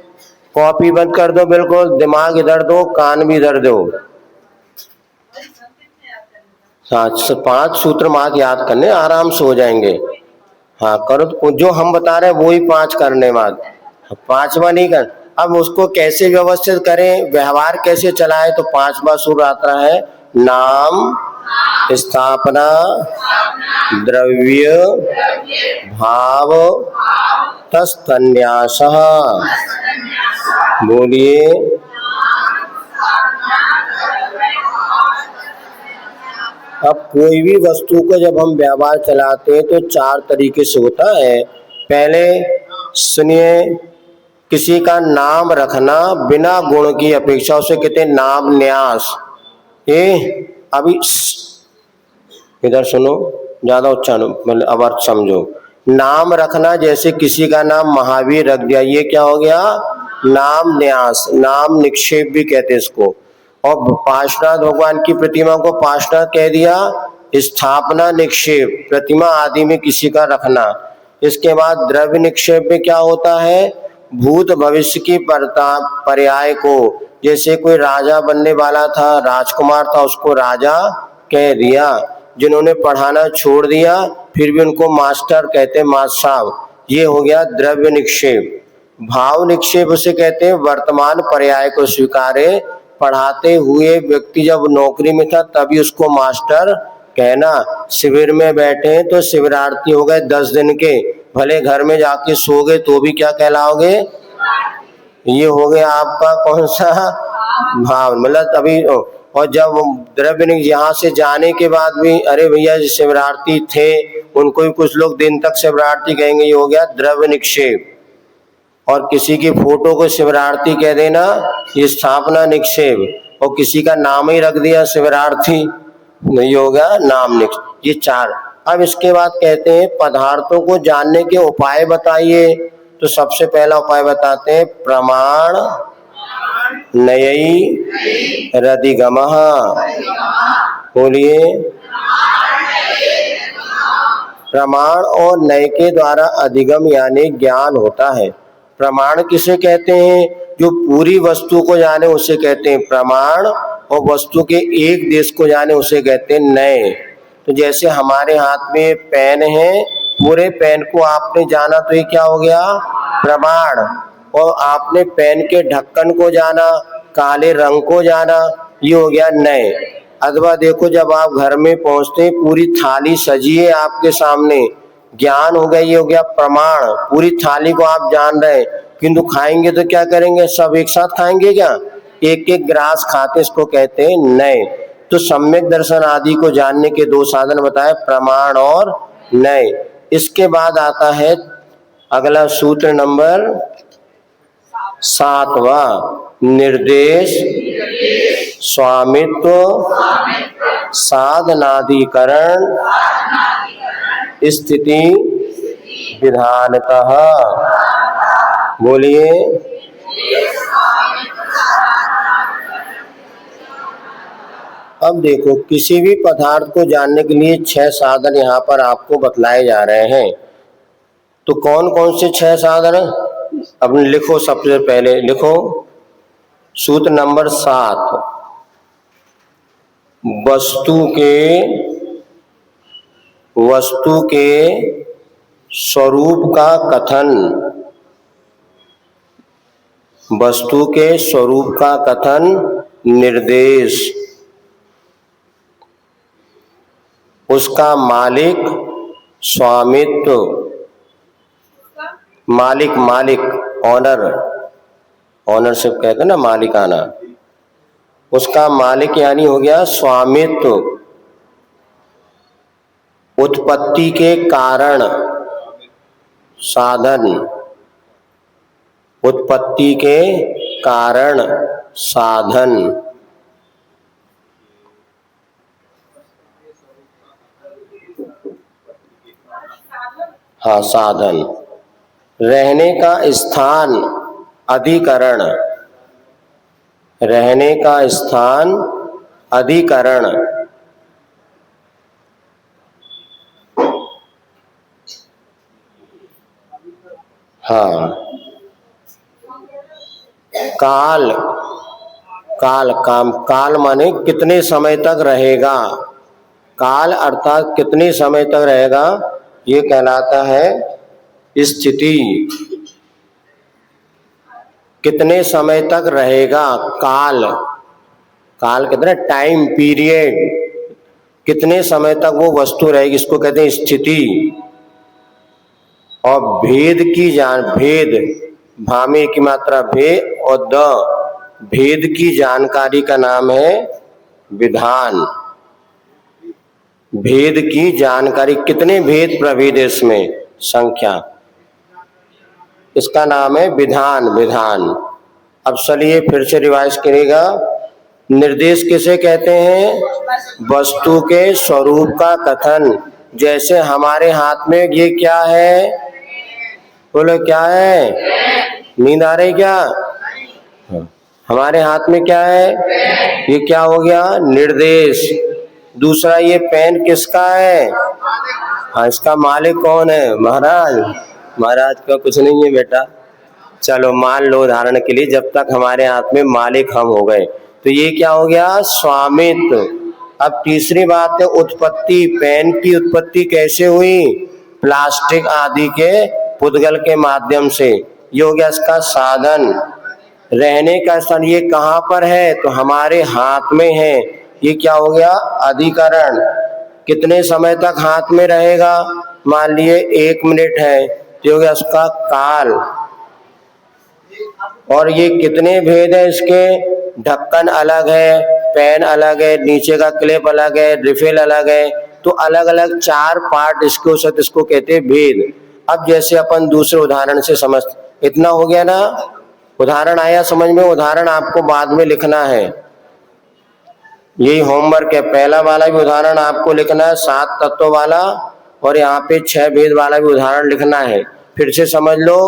कॉपी बंद कर दो, बिल्कुल दिमाग इधर दो, कान भी इधर दो। 5 सूत्र मात्र याद करने, आराम से हो जाएंगे। हाँ करो, तो जो हम बता रहे हैं वो ही 5 करने, मात्र 5वां नहीं कर। अब उसको कैसे व्यवस्थित करें, व्यवहार कैसे चलाए, तो 5वां सूत्र आता है, नाम, स्थापना, द्रव्य, भाव, तत्सन्यास। बोलिए। अब कोई भी वस्तु को जब हम व्यवहार चलाते हैं तो 4 तरीके से होता है। पहले सुनिए, किसी का नाम रखना बिना गुण की अपेक्षा, उसे कहते हैं नाम न्यास। अभी इधर सुनो, ज्यादा उच्चारण मतलब अब अर्थ समझो। नाम रखना, जैसे किसी का नाम महावीर रख दिया, ये क्या हो गया? नाम न्यास, नाम निक्षेप भी कहते हैं इसको। और पार्श्वनाथ भगवान की प्रतिमा को पार्श्वनाथ कह दिया, स्थापना निक्षेप, प्रतिमा आदि में किसी का रखना। इसके बाद द्रव्य निक्षेप में क्या होता है? भूत भविष्य की पर्याय को, जैसे कोई राजा बनने वाला था, राजकुमार था, उसको राजा कह दिया। जिन्होंने पढ़ाना छोड़ दिया फिर भी उनको मास्टर कहते हैं, मास्टर साहब, ये हो गया द्रव्य निक्षेप। भाव निक्षेप उसे कहते हैं वर्तमान पर्याय को स्वीकारे, पढ़ाते हुए व्यक्ति जब नौकरी में था तभी उसको मास्टर कहना। शिविर में बैठे तो शिविरार्थी हो गए 10 दिन के, भले घर में जाके सो गए तो भी क्या कहलाओगे? ये हो गया आपका कौन सा भाव, मतलब तभी। और जब द्रव्य यहाँ से जाने के बाद भी, अरे भैया जो शिवरार्थी थे उनको भी कुछ लोग दिन तक शिवरार्थी कहेंगे, ये हो गया द्रव्य निक्षेप। और किसी की फोटो को शिवरार्थी कह देना, ये स्थापना निक्षेप। और किसी का नाम ही रख दिया शिवरार्थी, नहीं होगा नाम निक्षेप। ये 4। अब इसके बाद कहते हैं पदार्थों को जानने के उपाय बताइए। तो सबसे पहला उपाय बताते हैं, प्रमाण नयी रदिगमः। बोलिए। प्रमाण और नय के द्वारा अधिगम यानी ज्ञान होता है। प्रमाण किसे कहते हैं? जो पूरी वस्तु को जाने उसे कहते हैं प्रमाण, और वस्तु के एक देश को जाने उसे कहते हैं नय। तो जैसे हमारे हाथ में पेन है, पूरे पेन को आपने जाना तो ये क्या हो गया? प्रमाण। और आपने पेन के ढक्कन को जाना, काले रंग को जाना, ये हो गया नय। अथवा देखो, जब आप घर में पहुंचते पूरी थाली सजी है आपके सामने, ज्ञान हो गया, ये हो गया प्रमाण। पूरी थाली को आप जान रहे, किंतु खाएंगे तो क्या करेंगे? सब एक साथ खाएंगे क्या? एक एक ग्रास खाते, इसको कहते हैं नय। तो सम्यक दर्शन आदि को जानने के 2 साधन बताए, प्रमाण और नय। इसके बाद आता है अगला सूत्र नंबर 7वां, निर्देश, स्वामित्व, साधनाधिकरण, स्थिति विधानतः। बोलिए। अब देखो, किसी भी पदार्थ को जानने के लिए 6 साधन यहाँ पर आपको बतलाए जा रहे हैं। तो कौन कौन से 6 साधन? अब लिखो, सबसे पहले लिखो सूत्र नंबर 7, वस्तु के स्वरूप का कथन। वस्तु के स्वरूप का कथन, निर्देश, उसका मालिक, स्वामित्व, मालिक ऑनरशिप कहते हैं ना, मालिकाना, उसका मालिक यानी हो गया स्वामित्व, उत्पत्ति के कारण, साधन, उत्पत्ति के कारण साधन, हाँ साधन, रहने का स्थान, अधिकरण, रहने का स्थान, अधिकरण, हाँ, काल, काल माने कितने समय तक रहेगा, काल अर्थात कितने समय तक रहेगा, ये कहलाता है स्थिति। कितने समय तक रहेगा, काल कितना, टाइम पीरियड, कितने समय तक वो वस्तु रहेगी, इसको कहते हैं स्थिति। और भेद की भेद, भामे की मात्रा भे और भेद की जानकारी का नाम है विधान। भेद की जानकारी, कितने भेद प्रभेद है इसमें, संख्या, इसका नाम है विधान। अब चलिए फिर से रिवाइज करेगा। निर्देश किसे कहते हैं? वस्तु के स्वरूप का कथन। जैसे हमारे हाथ में ये क्या है, बोलो क्या है? नींद आ रही क्या? हमारे हाथ में क्या है? ये क्या हो गया? निर्देश। दूसरा, ये पेन किसका है? हाँ, इसका मालिक कौन है? महाराज का कुछ नहीं है बेटा। चलो मान लो उदाहरण के लिए, जब तक हमारे हाथ में मालिक हम हो गए, तो ये क्या हो गया? स्वामित्व। अब तीसरी बात है उत्पत्ति। पेन की उत्पत्ति कैसे हुई? प्लास्टिक आदि के पुद्गल के माध्यम से। ये हो गया इसका साधन। रहने का स्थान, ये कहाँ पर है? तो हमारे हाथ में है। ये क्या हो गया? अधिकरण। कितने समय तक हाथ में रहेगा? मान लिए 1 मिनट है, तो हो गया उसका काल। और ये कितने भेद है इसके? ढक्कन अलग है, पेन अलग है, नीचे का क्लिप अलग है, रिफिल अलग है, तो अलग अलग 4 पार्ट इसके हो सकते, इसको कहते हैं भेद। अब जैसे अपन दूसरे उदाहरण से समझ, इतना हो गया ना? उदाहरण आया समझ में? उदाहरण आपको बाद में लिखना है, यही होमवर्क है। पहला वाला भी उदाहरण आपको लिखना है, 7 तत्वों वाला, और यहाँ पे 6 भेद वाला भी उदाहरण लिखना है। फिर से समझ लो।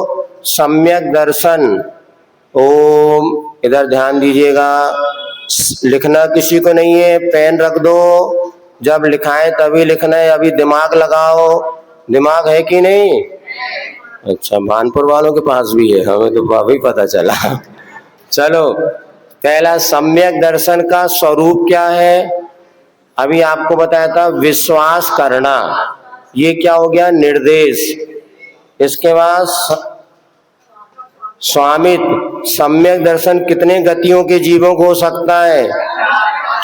सम्यक दर्शन, ओम, इधर ध्यान दीजिएगा। लिखना किसी को नहीं है, पेन रख दो, जब लिखाएं तभी लिखना है। अभी दिमाग लगाओ, दिमाग है कि नहीं? अच्छा, भानपुर वालों के पास भी है, हमें तो अभी पता चला। चलो, पहला सम्यक दर्शन का स्वरूप क्या है? अभी आपको बताया था, विश्वास करना। ये क्या हो गया? निर्देश। इसके बाद स्वामित्व। सम्यक दर्शन कितने गतियों के जीवों को हो सकता है?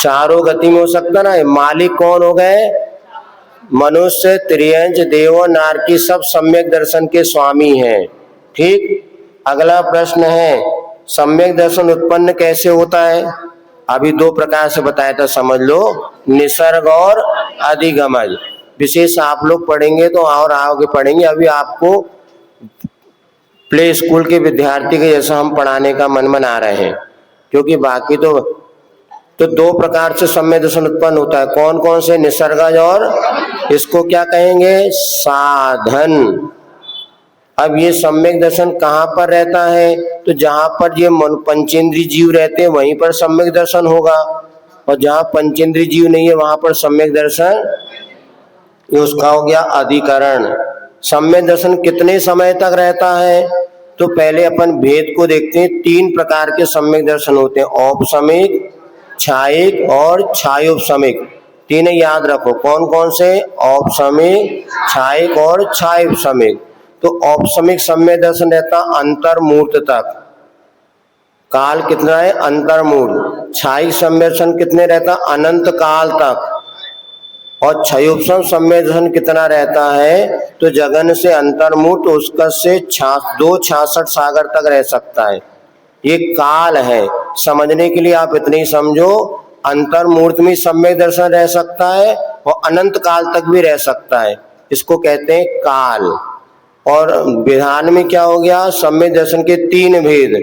4 गति में हो सकता ना। मालिक कौन हो गए? मनुष्य, त्रियंच, देव, नारकी, सब सम्यक दर्शन के स्वामी हैं। ठीक। अगला प्रश्न है, सम्यक दर्शन उत्पन्न कैसे होता है? अभी 2 प्रकार से बताया था, समझ लो, निसर्ग और अधिगमज। विशेष आप लोग पढ़ेंगे तो और आगे पढ़ेंगे। अभी आपको प्ले स्कूल के विद्यार्थी के जैसा हम पढ़ाने का मन बना रहे हैं, क्योंकि बाकी तो 2 प्रकार से सम्यक दर्शन उत्पन्न होता है। कौन कौन से? निसर्गज और, इसको क्या कहेंगे? साधन। अब ये सम्यक दर्शन कहाँ पर रहता है? तो जहां पर ये पंचेंद्रिय जीव रहते हैं वहीं पर सम्यक दर्शन होगा। और जहाँ पंचेंद्रिय जीव नहीं है वहां पर सम्यक दर्शन, ये उसका हो गया अधिकरण। सम्यक दर्शन कितने समय तक रहता है? तो पहले अपन भेद को देखते हैं। तीन प्रकार के सम्यक दर्शन होते हैं, औपसमिक, छायिक और छायोपसमिक। तीनों याद रखो। कौन कौन से? औपसमिक, छायिक और छायोपसमिक। तो औपसमिक सम्यक दर्शन रहता अंतर्मूर्त तक, काल कितना है? अंतर्मूर्त। छायिक सम्यक दर्शन कितने रहता? अनंत काल तक। और क्षयोपम सम्यक दर्शन कितना रहता है? तो जगन से अंतर्मुक्त उसका से 266 सागर तक रह सकता है। ये काल है। समझने के लिए आप इतनी समझो, अंतर्मूर्त में सम्यक दर्शन रह सकता है और अनंत काल तक भी रह सकता है, इसको कहते हैं काल। और विधान में क्या हो गया? सम्यक दर्शन के तीन भेद,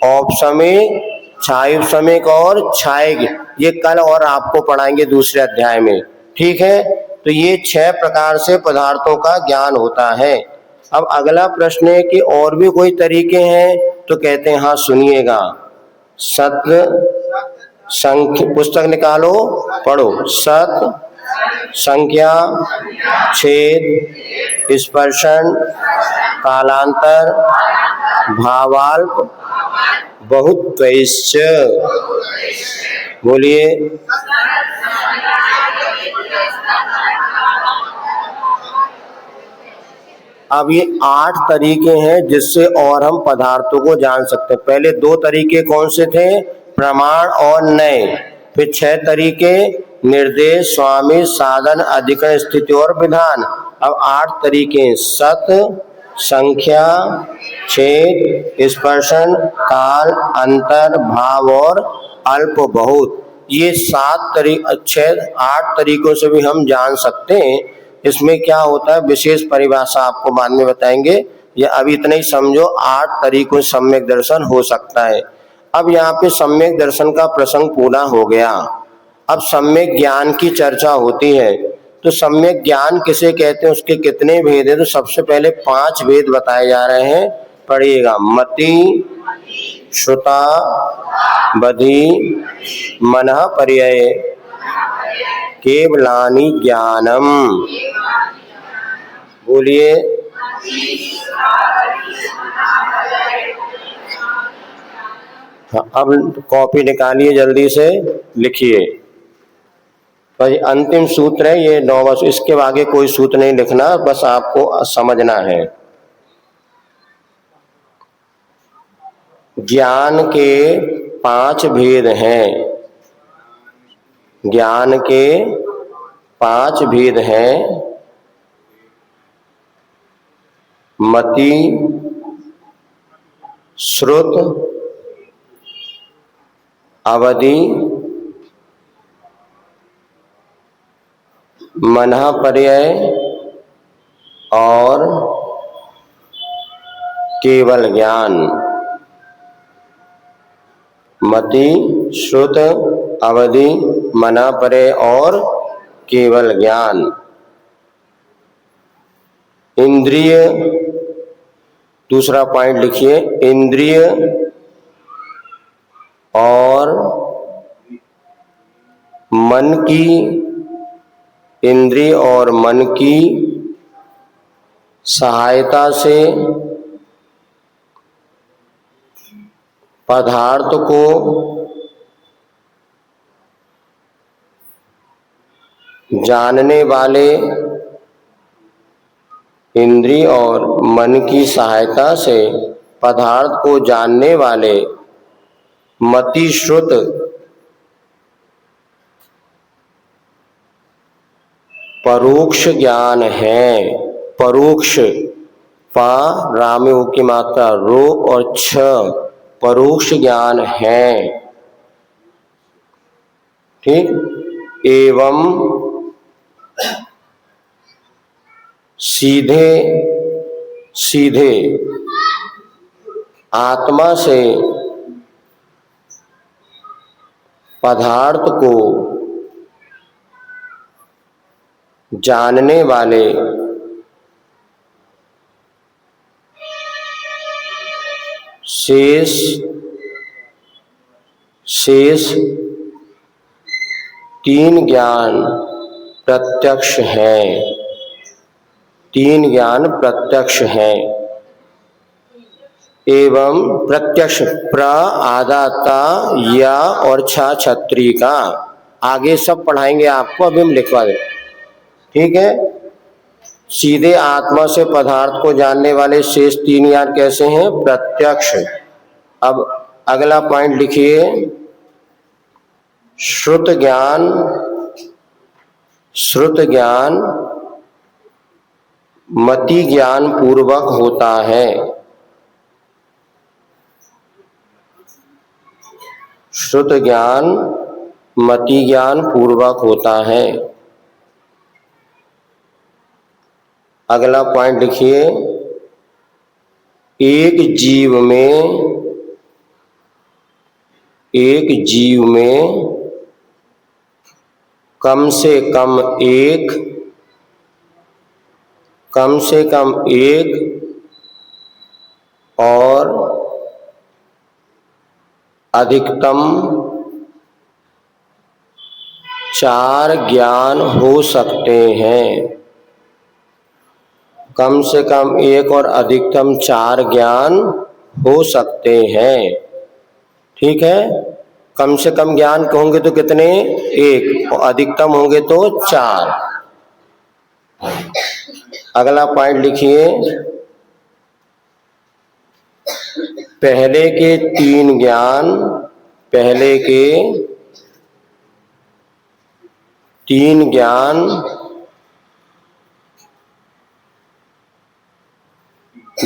औपसमिक, छायोपसमिक और छायिक। ये कल और आपको पढ़ाएंगे दूसरे अध्याय में, ठीक है। तो ये 6 प्रकार से पदार्थों का ज्ञान होता है। अब अगला प्रश्न है कि और भी कोई तरीके हैं? तो कहते हैं हाँ, सुनिएगा। सत्य संख्या, पुस्तक निकालो, पढ़ो। सत्य, संख्या, छेद, स्पर्शन, कालांतर, भावाल्प, बहुत्वैश्च। बोलिए। अब ये 8 तरीके हैं जिससे और हम पदार्थों को जान सकते हैं। पहले 2 तरीके कौन से थे? प्रमाण और नय। फिर 6 तरीके, निर्देश, स्वामी, साधन, अधिकरण, स्थिति और विधान। अब 8 तरीके, सत्य, संख्या, छेद, स्पर्शन, काल, अंतर, भाव और अल्प बहुत। ये 8 तरीकों से भी हम जान सकते हैं। इसमें क्या होता है, विशेष परिभाषा आपको बाद में बताएंगे। ये अभी इतना ही समझो, 8 तरीकों से सम्यक दर्शन हो सकता है। अब यहाँ पे सम्यक दर्शन का प्रसंग पूरा हो गया। अब सम्यक ज्ञान की चर्चा होती है। तो सम्यक ज्ञान किसे कहते हैं, उसके कितने भेद हैं? तो सबसे पहले 5 भेद बताए जा रहे हैं, पढ़िएगा। मति, श्रुता, बधि, मनः पर्यय, केवलानि ज्ञानम। बोलिए। हाँ, अब कॉपी निकालिए, जल्दी से लिखिए। भाई अंतिम सूत्र है ये 9वां। इसके आगे कोई सूत्र नहीं लिखना, बस आपको समझना है। ज्ञान के 5 भेद हैं। ज्ञान के 5 भेद हैं। मति, श्रुत, अवधि, मनः पर्यय और केवल ज्ञान। मति, श्रुत, अवधि, मनः पर्यय और केवल ज्ञान। इंद्रिय, दूसरा पॉइंट लिखिए, इंद्रिय और मन की, इंद्रिय और मन की सहायता से पदार्थ को जानने वाले, इंद्रिय और मन की सहायता से पदार्थ को जानने वाले मति, श्रुत, परोक्ष ज्ञान है। परोक्ष, पा रामे की मात्रा, रो और छ, परोक्ष ज्ञान है। ठीक। एवं सीधे सीधे आत्मा से पदार्थ को जानने वाले शेष तीन ज्ञान प्रत्यक्ष हैं, तीन ज्ञान प्रत्यक्ष हैं एवं प्रत्यक्ष प्र आदा ता या और छा छत्री का आगे सब पढ़ाएंगे आपको, अभी हम लिखवा दें। ठीक है, सीधे आत्मा से पदार्थ को जानने वाले शेष तीन ज्ञान कैसे हैं? प्रत्यक्ष। अब अगला पॉइंट लिखिए, श्रुत ज्ञान, श्रुत ज्ञान मति ज्ञान पूर्वक होता है। श्रुत ज्ञान मति ज्ञान पूर्वक होता है। अगला पॉइंट लिखिए, एक जीव में कम से कम एक और अधिकतम 4 ज्ञान हो सकते हैं। कम से कम एक और अधिकतम 4 ज्ञान हो सकते हैं। ठीक है, कम से कम ज्ञान होंगे तो कितने? एक, और अधिकतम होंगे तो 4। अगला पॉइंट लिखिए, पहले के 3 ज्ञान, पहले के 3 ज्ञान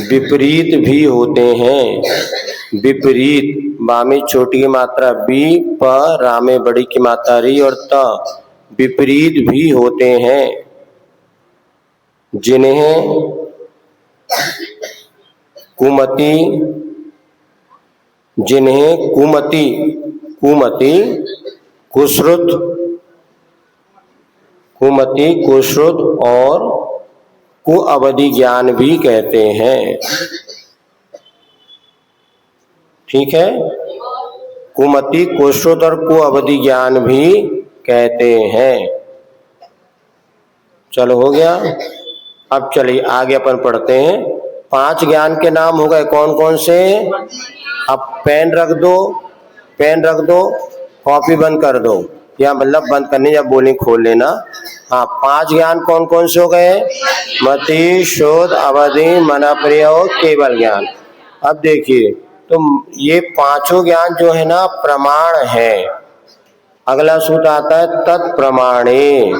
विपरीत भी होते हैं। विपरीत, बा में छोटी की मात्रा बी, प, रा में बड़ी की मात्रा री और त, विपरीत भी होते हैं, जिन्हें कुमति, कुश्रुत और कुअवधि ज्ञान भी कहते हैं। ठीक है, कुमति, कुश्रुत और कुअवधि ज्ञान भी कहते हैं। चलो हो गया। अब चलिए आगे अपन पढ़ते हैं। 5 ज्ञान के नाम हो गए, कौन कौन से? अब पेन रख दो, पेन रख दो, कॉपी बंद कर दो, या मतलब बंद करने या बोलिंग खोल लेना। हाँ, 5 ज्ञान कौन कौन से हो गए? मति, शुद्ध, अवधि, मन प्रयोग, केवल ज्ञान। अब देखिए, तो ये पांचों ज्ञान जो है ना प्रमाण है। अगला सूत्र आता है तत्प्रमाणे,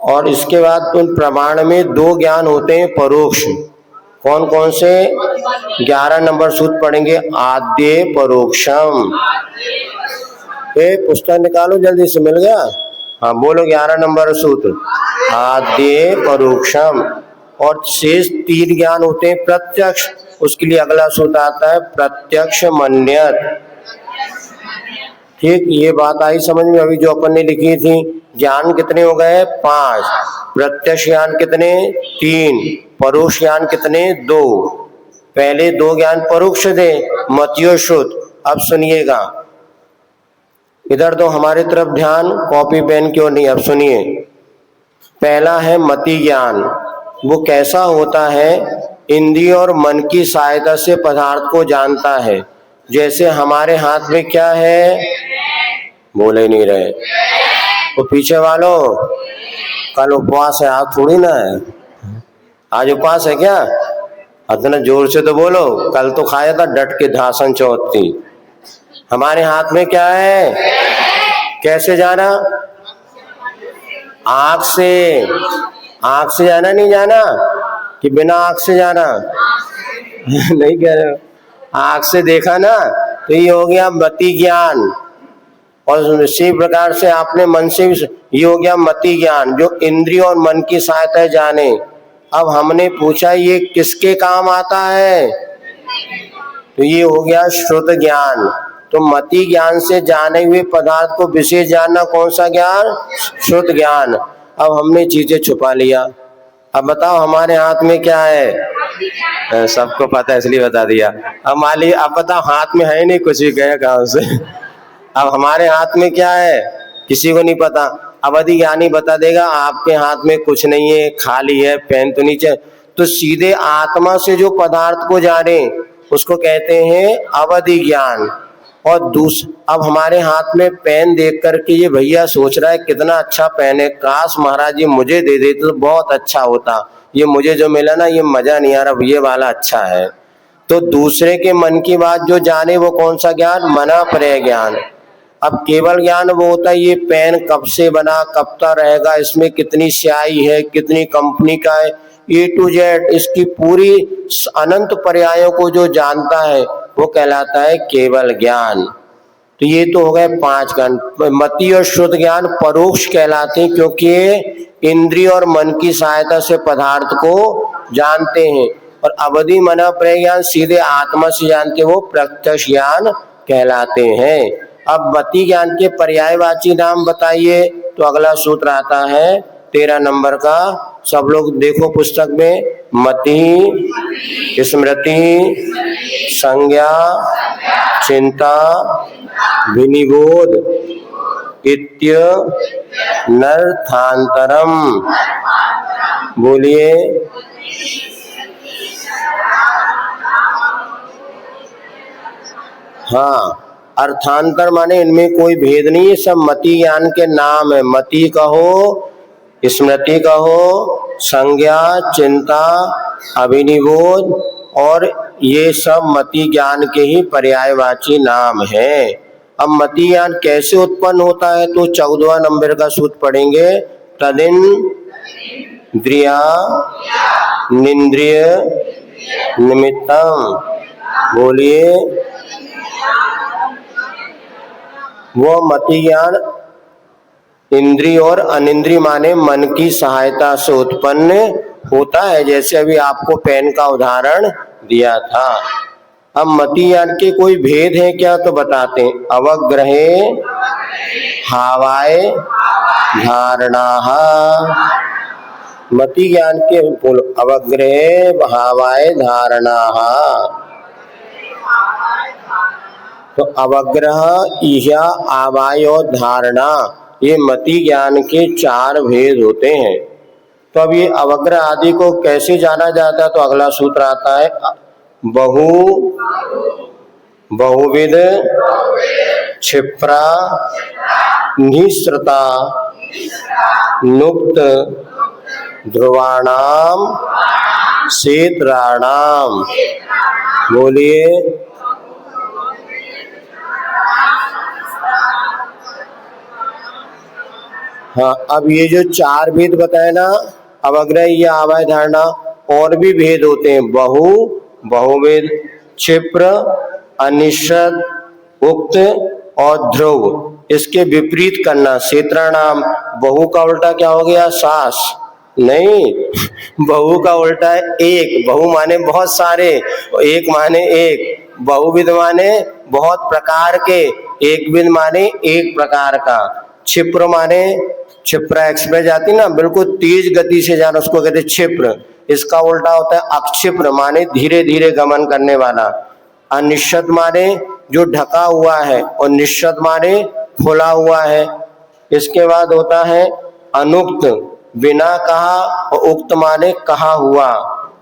और इसके बाद उन प्रमाण में 2 ज्ञान होते हैं परोक्ष। कौन कौन से? 11 नंबर सूत्र पढ़ेंगे, आद्य परोक्षम। पुस्तक निकालो जल्दी से, मिल गया? हाँ बोलो, 11 नंबर सूत्र, आद्य परोक्षम। और शेष 3 ज्ञान होते हैं प्रत्यक्ष, उसके लिए अगला सूत्र आता है प्रत्यक्ष मन्यत। ठीक, ये बात आई समझ में? अभी जो अपन ने लिखी थी, ज्ञान कितने हो गए? 5। प्रत्यक्ष ज्ञान कितने? 3। परोक्ष ज्ञान कितने? 2। पहले 2 ज्ञान परोक्ष थे, मति और शुद्ध। अब सुनिएगा, इधर दो हमारी तरफ ध्यान, कॉपी पेन क्यों नहीं। अब सुनिए, पहला है मति ज्ञान। वो कैसा होता है? इंद्रिय और मन की सहायता से पदार्थ को जानता है। जैसे हमारे हाथ में क्या है? बोले नहीं रहे तो पीछे वालों, कल उपवास है, आज थोड़ी ना है। आज उपवास है क्या? इतना जोर से तो बोलो, कल तो खाया था डट के, धासन चौथ थी। हमारे हाथ में क्या है? कैसे जाना? आंख से। आंख से जाना, नहीं जाना कि बिना आंख से जाना? नहीं कह रहे हो, आंख से देखा ना, तो ये हो गया मति ज्ञान। और इसी प्रकार से आपने मन से, ये हो गया मति ज्ञान, जो इंद्रियों और मन की सहायता जाने। अब हमने पूछा ये किसके काम आता है? तो ये हो गया श्रुत ज्ञान। तो मति ज्ञान से जाने हुए पदार्थ को विशेष जानना कौन सा ज्ञान? श्रुत ज्ञान। अब हमने चीजें छुपा लिया। अब बताओ हमारे हाथ में क्या है? सबको पता है इसलिए बता दिया। अब मान लीजिए, अब बताओ हाथ में है नहीं कुछ, भी गया गाँव से। अब हमारे हाथ में क्या है किसी को नहीं पता। अवधि ज्ञानी बता देगा आपके हाथ में कुछ नहीं है, खाली है, पेन तो नीचे। तो सीधे आत्मा से जो पदार्थ को जाने उसको कहते हैं अवधि ज्ञान। और अब हमारे हाथ में पेन देख करके ये भैया सोच रहा है कितना अच्छा पेन है, काश महाराज ये मुझे दे देते तो बहुत अच्छा होता, ये मुझे जो मिला ना ये मजा नहीं आ रहा, ये वाला अच्छा है। तो दूसरे के मन की बात जो जाने वो कौन सा ज्ञान? मनाप्रय ज्ञान। अब केवल ज्ञान वो होता है ये पेन कब से बना, कब तक रहेगा, इसमें कितनी स्याही है, कितनी कंपनी का है, A to Z इसकी पूरी अनंत पर्यायों को जो जानता है वो कहलाता है केवल ज्ञान। तो ये तो हो गए 5 ज्ञान। मति और शुद्ध ज्ञान परोक्ष कहलाते हैं क्योंकि ये इंद्रिय और मन की सहायता से पदार्थ को जानते हैं। और अवधि मना प्रय ज्ञान सीधे आत्मा से जानते, वो प्रत्यक्ष ज्ञान कहलाते हैं। अब मति ज्ञान के पर्यायवाची नाम बताइए। तो अगला सूत्र आता है 13 नंबर का, सब लोग देखो पुस्तक में। मति, स्मृति, संज्ञा, चिंता, विनिबोध, इत्य नर्थांतरम। बोलिए। हाँ, अर्थांतर माने इनमें कोई भेद नहीं है, सब मति ज्ञान के नाम है। मति कहो, स्मृति कहो, संज्ञा, चिंता, अभिनिबोध, और ये सब मति ज्ञान के ही पर्यायवाची नाम हैं। अब मति ज्ञान कैसे उत्पन्न होता है? तो 14वां नंबर का सूत्र पढ़ेंगे। तदिन्द्रिया निन्द्रिय निमित्तम। बोलिए। वो मति ज्ञान इंद्रिय और अनिंद्रिय माने मन की सहायता से उत्पन्न होता है, जैसे अभी आपको पेन का उदाहरण दिया था। अब मति ज्ञान के कोई भेद है क्या? तो बताते हैं। अवग्रहे हावाय धारणा। मति ज्ञान के बोलो। अवग्रहे भावाय धारणा। तो अवग्रह, ईहा, आवाय और धारणा, ये मति ज्ञान के 4 भेद होते हैं। तो अब ये अवग्रह आदि को कैसे जाना जाता है? तो अगला सूत्र आता है। बहुविध क्षिप्रा निःसृता नुक्त ध्रुवाणाम क्षेत्राणाम। बोलिए। हाँ, अब ये जो 4 भेद बताए ना, अवग्रह या आवाय धारणा, और भी भेद होते हैं। बहुविध, क्षिप्र, अनिश्चित, उक्त और ध्रुव। इसके विपरीत करना। क्षेत्राणाम, बहु का उल्टा क्या हो गया? सास। नहीं, बहु का उल्टा है एक। बहु माने बहुत सारे, एक माने एक। बहुविध माने बहुत प्रकार के, एकविध माने एक प्रकार का। क्षिप्र माने क्षिप्रा एक्सप्रेस जाती ना, बिल्कुल तेज गति से जाना, उसको कहते क्षिप्र। इसका उल्टा होता है अक्षिप्र, माने धीरे धीरे गमन करने वाला। अनिश्चित माने जो ढका हुआ है, और निश्चित माने खुला हुआ है। इसके बाद होता है अनुक्त, बिना कहा, और उक्त माने कहा हुआ।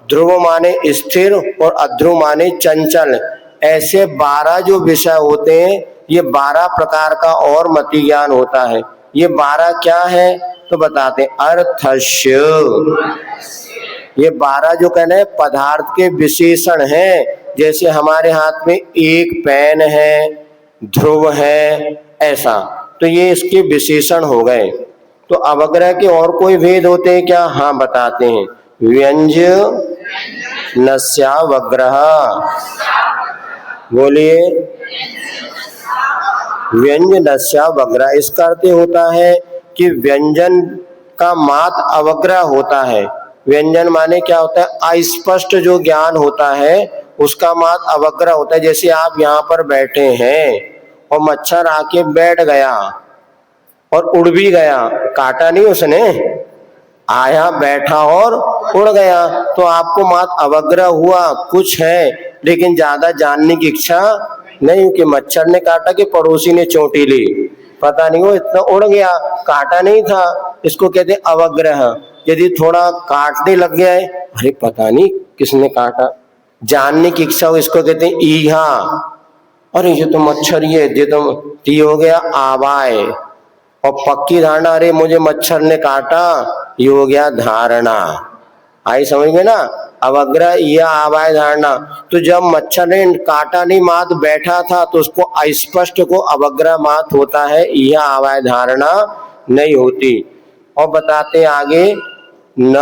ध्रुव माने स्थिर, और अध्रुव माने चंचल। ऐसे 12 जो विषय होते हैं, ये 12 प्रकार का और मति ज्ञान होता है। ये 12 क्या है? तो बताते हैं। अर्थस्य, ये 12 जो कहना है पदार्थ के विशेषण हैं। जैसे हमारे हाथ में एक पेन है, ध्रुव है, ऐसा, तो ये इसके विशेषण हो गए। तो अवग्रह के और कोई भेद होते हैं क्या? हाँ, बताते हैं। व्यंजनस्यावग्रह। बोलिए। व्यंजनस्यावग्रह, इसका अर्थ होता है कि व्यंजन का मात्र अवग्रह होता है। व्यंजन माने क्या होता है? अस्पष्ट जो ज्ञान होता है उसका मात्र अवग्रह होता है। जैसे आप यहाँ पर बैठे हैं और मच्छर आके बैठ गया और उड़ भी गया, काटा नहीं उसने, आया, बैठा और उड़ गया, तो आपको मात्र अवग्रह हुआ, कुछ है लेकिन ज्यादा जानने की इच्छा नहीं कि मच्छर ने काटा कि पड़ोसी ने चोटी ली, पता नहीं, वो इतना उड़ गया, काटा नहीं था। इसको कहते अवग्रह। यदि थोड़ा काटने लग गया है, अरे पता नहीं किसने काटा, जानने की इच्छा हो, इसको कहते हैं ईहा। अरे ये तो मच्छर, ये तो हो गया आवाय। और पक्की धारणा, अरे मुझे मच्छर ने काटा, ये हो गया धारणा। आई समझ में ना, अवग्रह या आवाय धारणा। तो जब मच्छर ने काटा नहीं, मात बैठा था, तो उसको अस्पष्ट को अवग्रह मात होता है, यह आवाय धारणा नहीं होती। और बताते आगे, न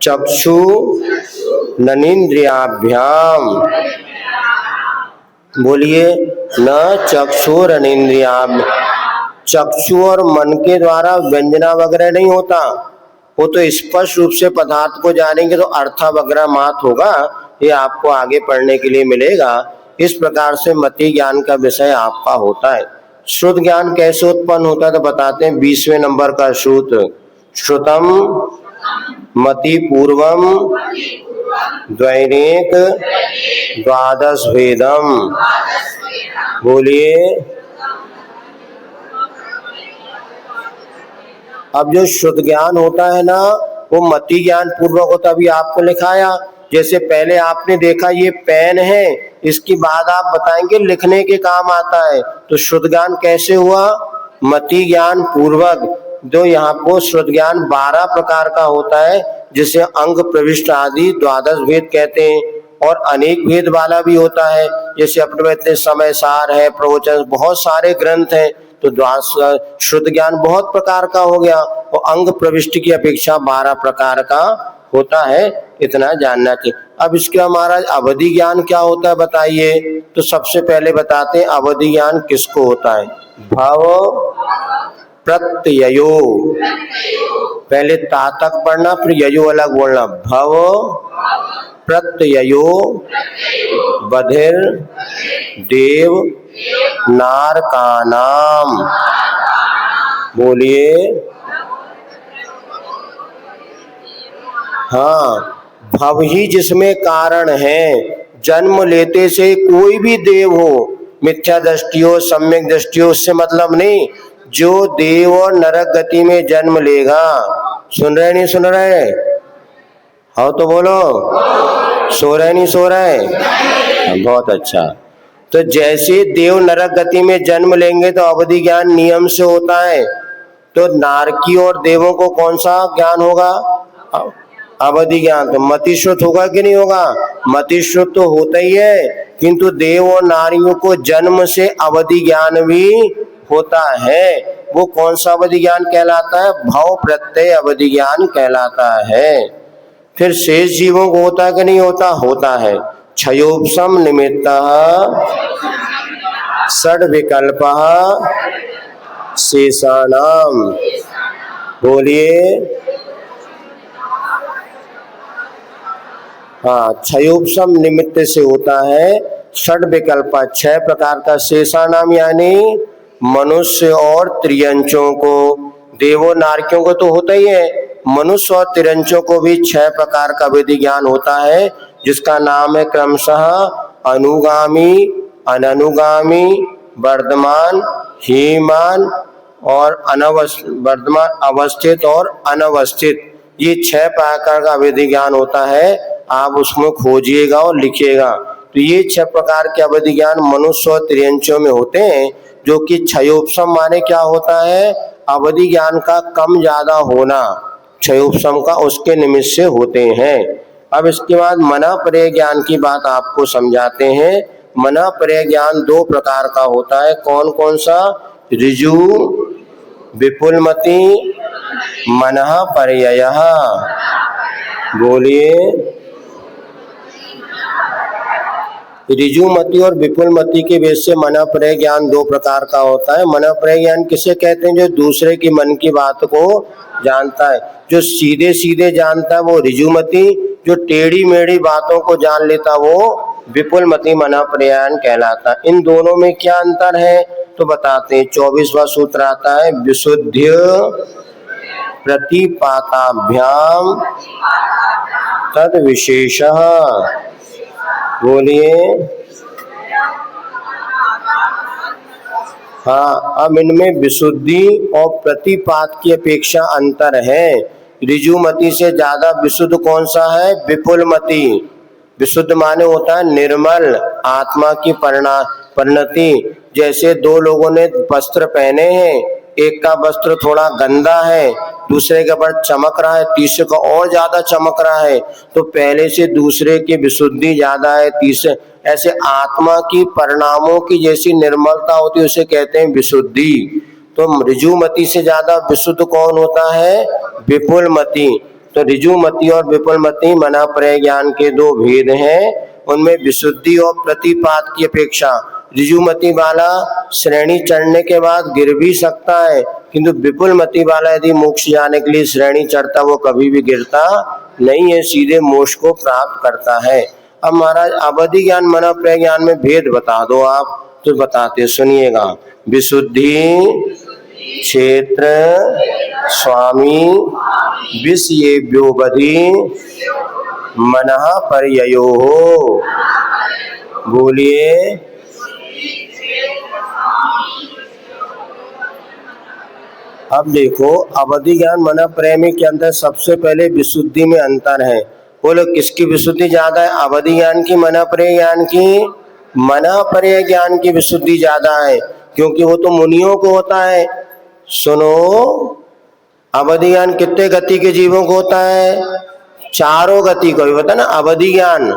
चक्षु ननीन्द्रियाभ्याम, बोलिए, न चक्षुरनीन्द्रियाभ्याम। चक्षु और मन के द्वारा व्यंजना वगैरह नहीं होता, वो तो स्पष्ट रूप से पदार्थ को जानेंगे तो अर्था वगैरह मात होगा। ये आपको आगे पढ़ने के लिए मिलेगा। इस प्रकार से मति ज्ञान का विषय आपका होता है। श्रुत ज्ञान कैसे उत्पन्न होता है तो बताते हैं 20वें नंबर का सूत्र, श्रुतम मति पूर्वम द्वैनेक द्वादश भेदम। बोलिए, अब जो शुद्ध ज्ञान होता है ना, वो मति ज्ञान पूर्वक होता। अभी आपको लिखाया, जैसे पहले आपने देखा ये पेन है, इसकी बाद आप बताएंगे लिखने के काम आता है, तो शुद्ध ज्ञान कैसे हुआ, मति ज्ञान पूर्वक। जो यहाँ को शुद्ध ज्ञान 12 प्रकार का होता है, जिसे अंग प्रविष्ट आदि द्वादश भेद कहते हैं। और अनेक भेद वाला भी होता है, जैसे अपने समय सार है, प्रवचन, बहुत सारे ग्रंथ हैं। तो शुद्ध ज्ञान बहुत प्रकार का हो गया, और अंग प्रविष्टि की अपेक्षा 12 प्रकार का होता है, इतना जानना चाहिए। अब इसके महाराज अवधि ज्ञान क्या होता है बताइए। तो सबसे पहले बताते हैं अवधि ज्ञान किसको होता है। भव प्रत्ययो, पहले ता तक पढ़ना, फिर ययो अलग बोलना। भव प्रत्ययो बधिर देव नार का नाम। बोलिए, हाँ, भव ही जिसमें कारण है। जन्म लेते से कोई भी देव हो, मिथ्या दृष्टि हो, सम्यक दृष्टि हो, उससे मतलब नहीं। जो देव और नरक गति में जन्म लेगा, सुन रहे नहीं सुन रहे, हाँ तो बोलो, सो रहे नहीं सो रहे, बहुत अच्छा। तो जैसे देव नरक गति में जन्म लेंगे तो अवधि ज्ञान नियम से होता है। तो नारकी और देवों को कौन सा ज्ञान होगा, अवधि ज्ञान। तो मतिश्रुत होगा कि नहीं होगा, मतिश्रुत तो होता ही है, किंतु देव और नारियों को जन्म से अवधि ज्ञान भी होता है। वो कौन सा अवधि ज्ञान कहलाता है, भाव प्रत्यय अवधि ज्ञान कहलाता है। फिर शेष जीवों को होता है कि नहीं होता, होता है। क्षयोपशम निमित्तः षड विकल्पः शेषाणाम। बोलिए, हाँ, क्षयोपशम निमित्त से होता है षड विकल्प, 6 प्रकार का। शेषाणाम यानी मनुष्य और त्रियंचों को, देवों नारकियों को तो होता ही है, मनुष्य और तिरंचों को भी 6 प्रकार का विधि ज्ञान होता है, जिसका नाम है क्रमशः अनुगामी, अननुगामी, वर्धमान, हीमान और वर्धमान, अवस्थित और अनवस्थित। ये 6 प्रकार का विधि ज्ञान होता है, आप उसमें खोजिएगा और लिखिएगा। तो ये 6 प्रकार के अवधि ज्ञान मनुष्य और त्रियंचों में होते हैं, जो कि क्षयोपशम माने क्या होता है, अवधि ज्ञान का कम ज्यादा होना, क्षयोपशम का उसके निमित्त से होते हैं। अब इसके बाद मना परे ज्ञान की बात आपको समझाते हैं। मना परे ज्ञान 2 प्रकार का होता है, कौन कौन सा, ऋजु विपुलमति मनः पर्ययः। बोलिए, ऋजुमति और विपुलमति के वेद से मनःपरय ज्ञान 2 प्रकार का होता है। मनःपरय ज्ञान किसे कहते हैं, जो दूसरे की मन की बात को जानता है। जो सीधे सीधे जानता है वो ऋजुमति, जो टेढ़ी मेढ़ी बातों को जान लेता वो विपुलमति मनःपरय कहलाता है। इन दोनों में क्या अंतर है तो बताते हैं। 24वां सूत्र आता है, विशुद्ध प्रतिपाताभ्याम तद विशेषः। बोलिए, हाँ, अब इनमें विशुद्धि और प्रतिपात की अपेक्षा अंतर है। ऋजुमति से ज्यादा विशुद्ध कौन सा है? विपुलमति। विशुद्ध माने होता है निर्मल, आत्मा की परिणति। जैसे दो लोगों ने वस्त्र पहने हैं, एक का वस्त्र थोड़ा गंदा है, दूसरे के ऊपर चमक रहा है, तीसरे का और ज्यादा चमक रहा है, तो पहले से दूसरे की विशुद्धि ज्यादा है, तीसरे। ऐसे आत्मा की परिणामों की जैसी निर्मलता होती है उसे कहते हैं विशुद्धि। तो ऋजुमति से ज्यादा विशुद्ध कौन होता है? विपुलमति। तो ऋजुमति और विपुलमति मना प्रय ज्ञान के दो भेद हैं। उनमें विशुद्धि और प्रतिपात की अपेक्षा ऋजुमति वाला श्रेणी चढ़ने के बाद गिर भी सकता है, किंतु विपुलमति वाला यदि मोक्ष जाने के लिए श्रेणी चढ़ता वो कभी भी गिरता नहीं है, सीधे मोक्ष को प्राप्त करता है। अब महाराज अवधि ज्ञान मना प्रय ज्ञान में भेद बता दो आप। तो बताते सुनिएगा। विशुद्धि क्षेत्र स्वामी विषयेभ्यो बधि मनः पर्ययो हो। बोलिए। अब देखो अवधि ज्ञान मना प्रय में के अंदर सबसे पहले विशुद्धि में अंतर है। बोलो किसकी विशुद्धि ज्यादा है? अवधि ज्ञान की, मना प्रय ज्ञान की? मना प्रय ज्ञान की विशुद्धि ज्यादा है, क्योंकि वो तो मुनियों को होता है। सुनो, अवधि ज्ञान कितने गति के जीवों को होता है? चारों गति को होता है ना अवधि ज्ञान।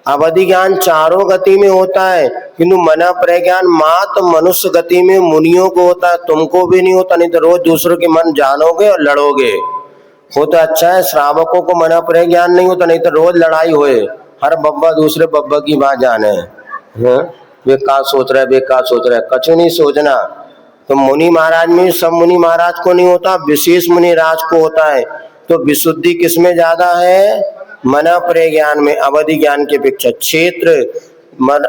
अवधि ज्ञान चारों गति में होता है, किंतु मना प्रय ज्ञान मात्र मनुष्य गति में मुनियों को होता है। तुमको भी नहीं होता, नहीं तो रोज दूसरों के मन जानोगे और लड़ोगे। वो तो अच्छा है, श्रावकों को मना प्रय ज्ञान नहीं होता, नहीं तो रोज लड़ाई होए, हर बब्बा दूसरे बब्बा की बात जाने। वे का सोच रहा है, वे का सोच रहा है, कछु नहीं सोचना। तो मुनि महाराज में सब मुनि महाराज को नहीं होता, विशेष मुनि राज को होता है। तो विशुद्धि किसमें ज्यादा है? मना प्रय ज्ञान में, अवधि ज्ञान के अपेक्षा। क्षेत्र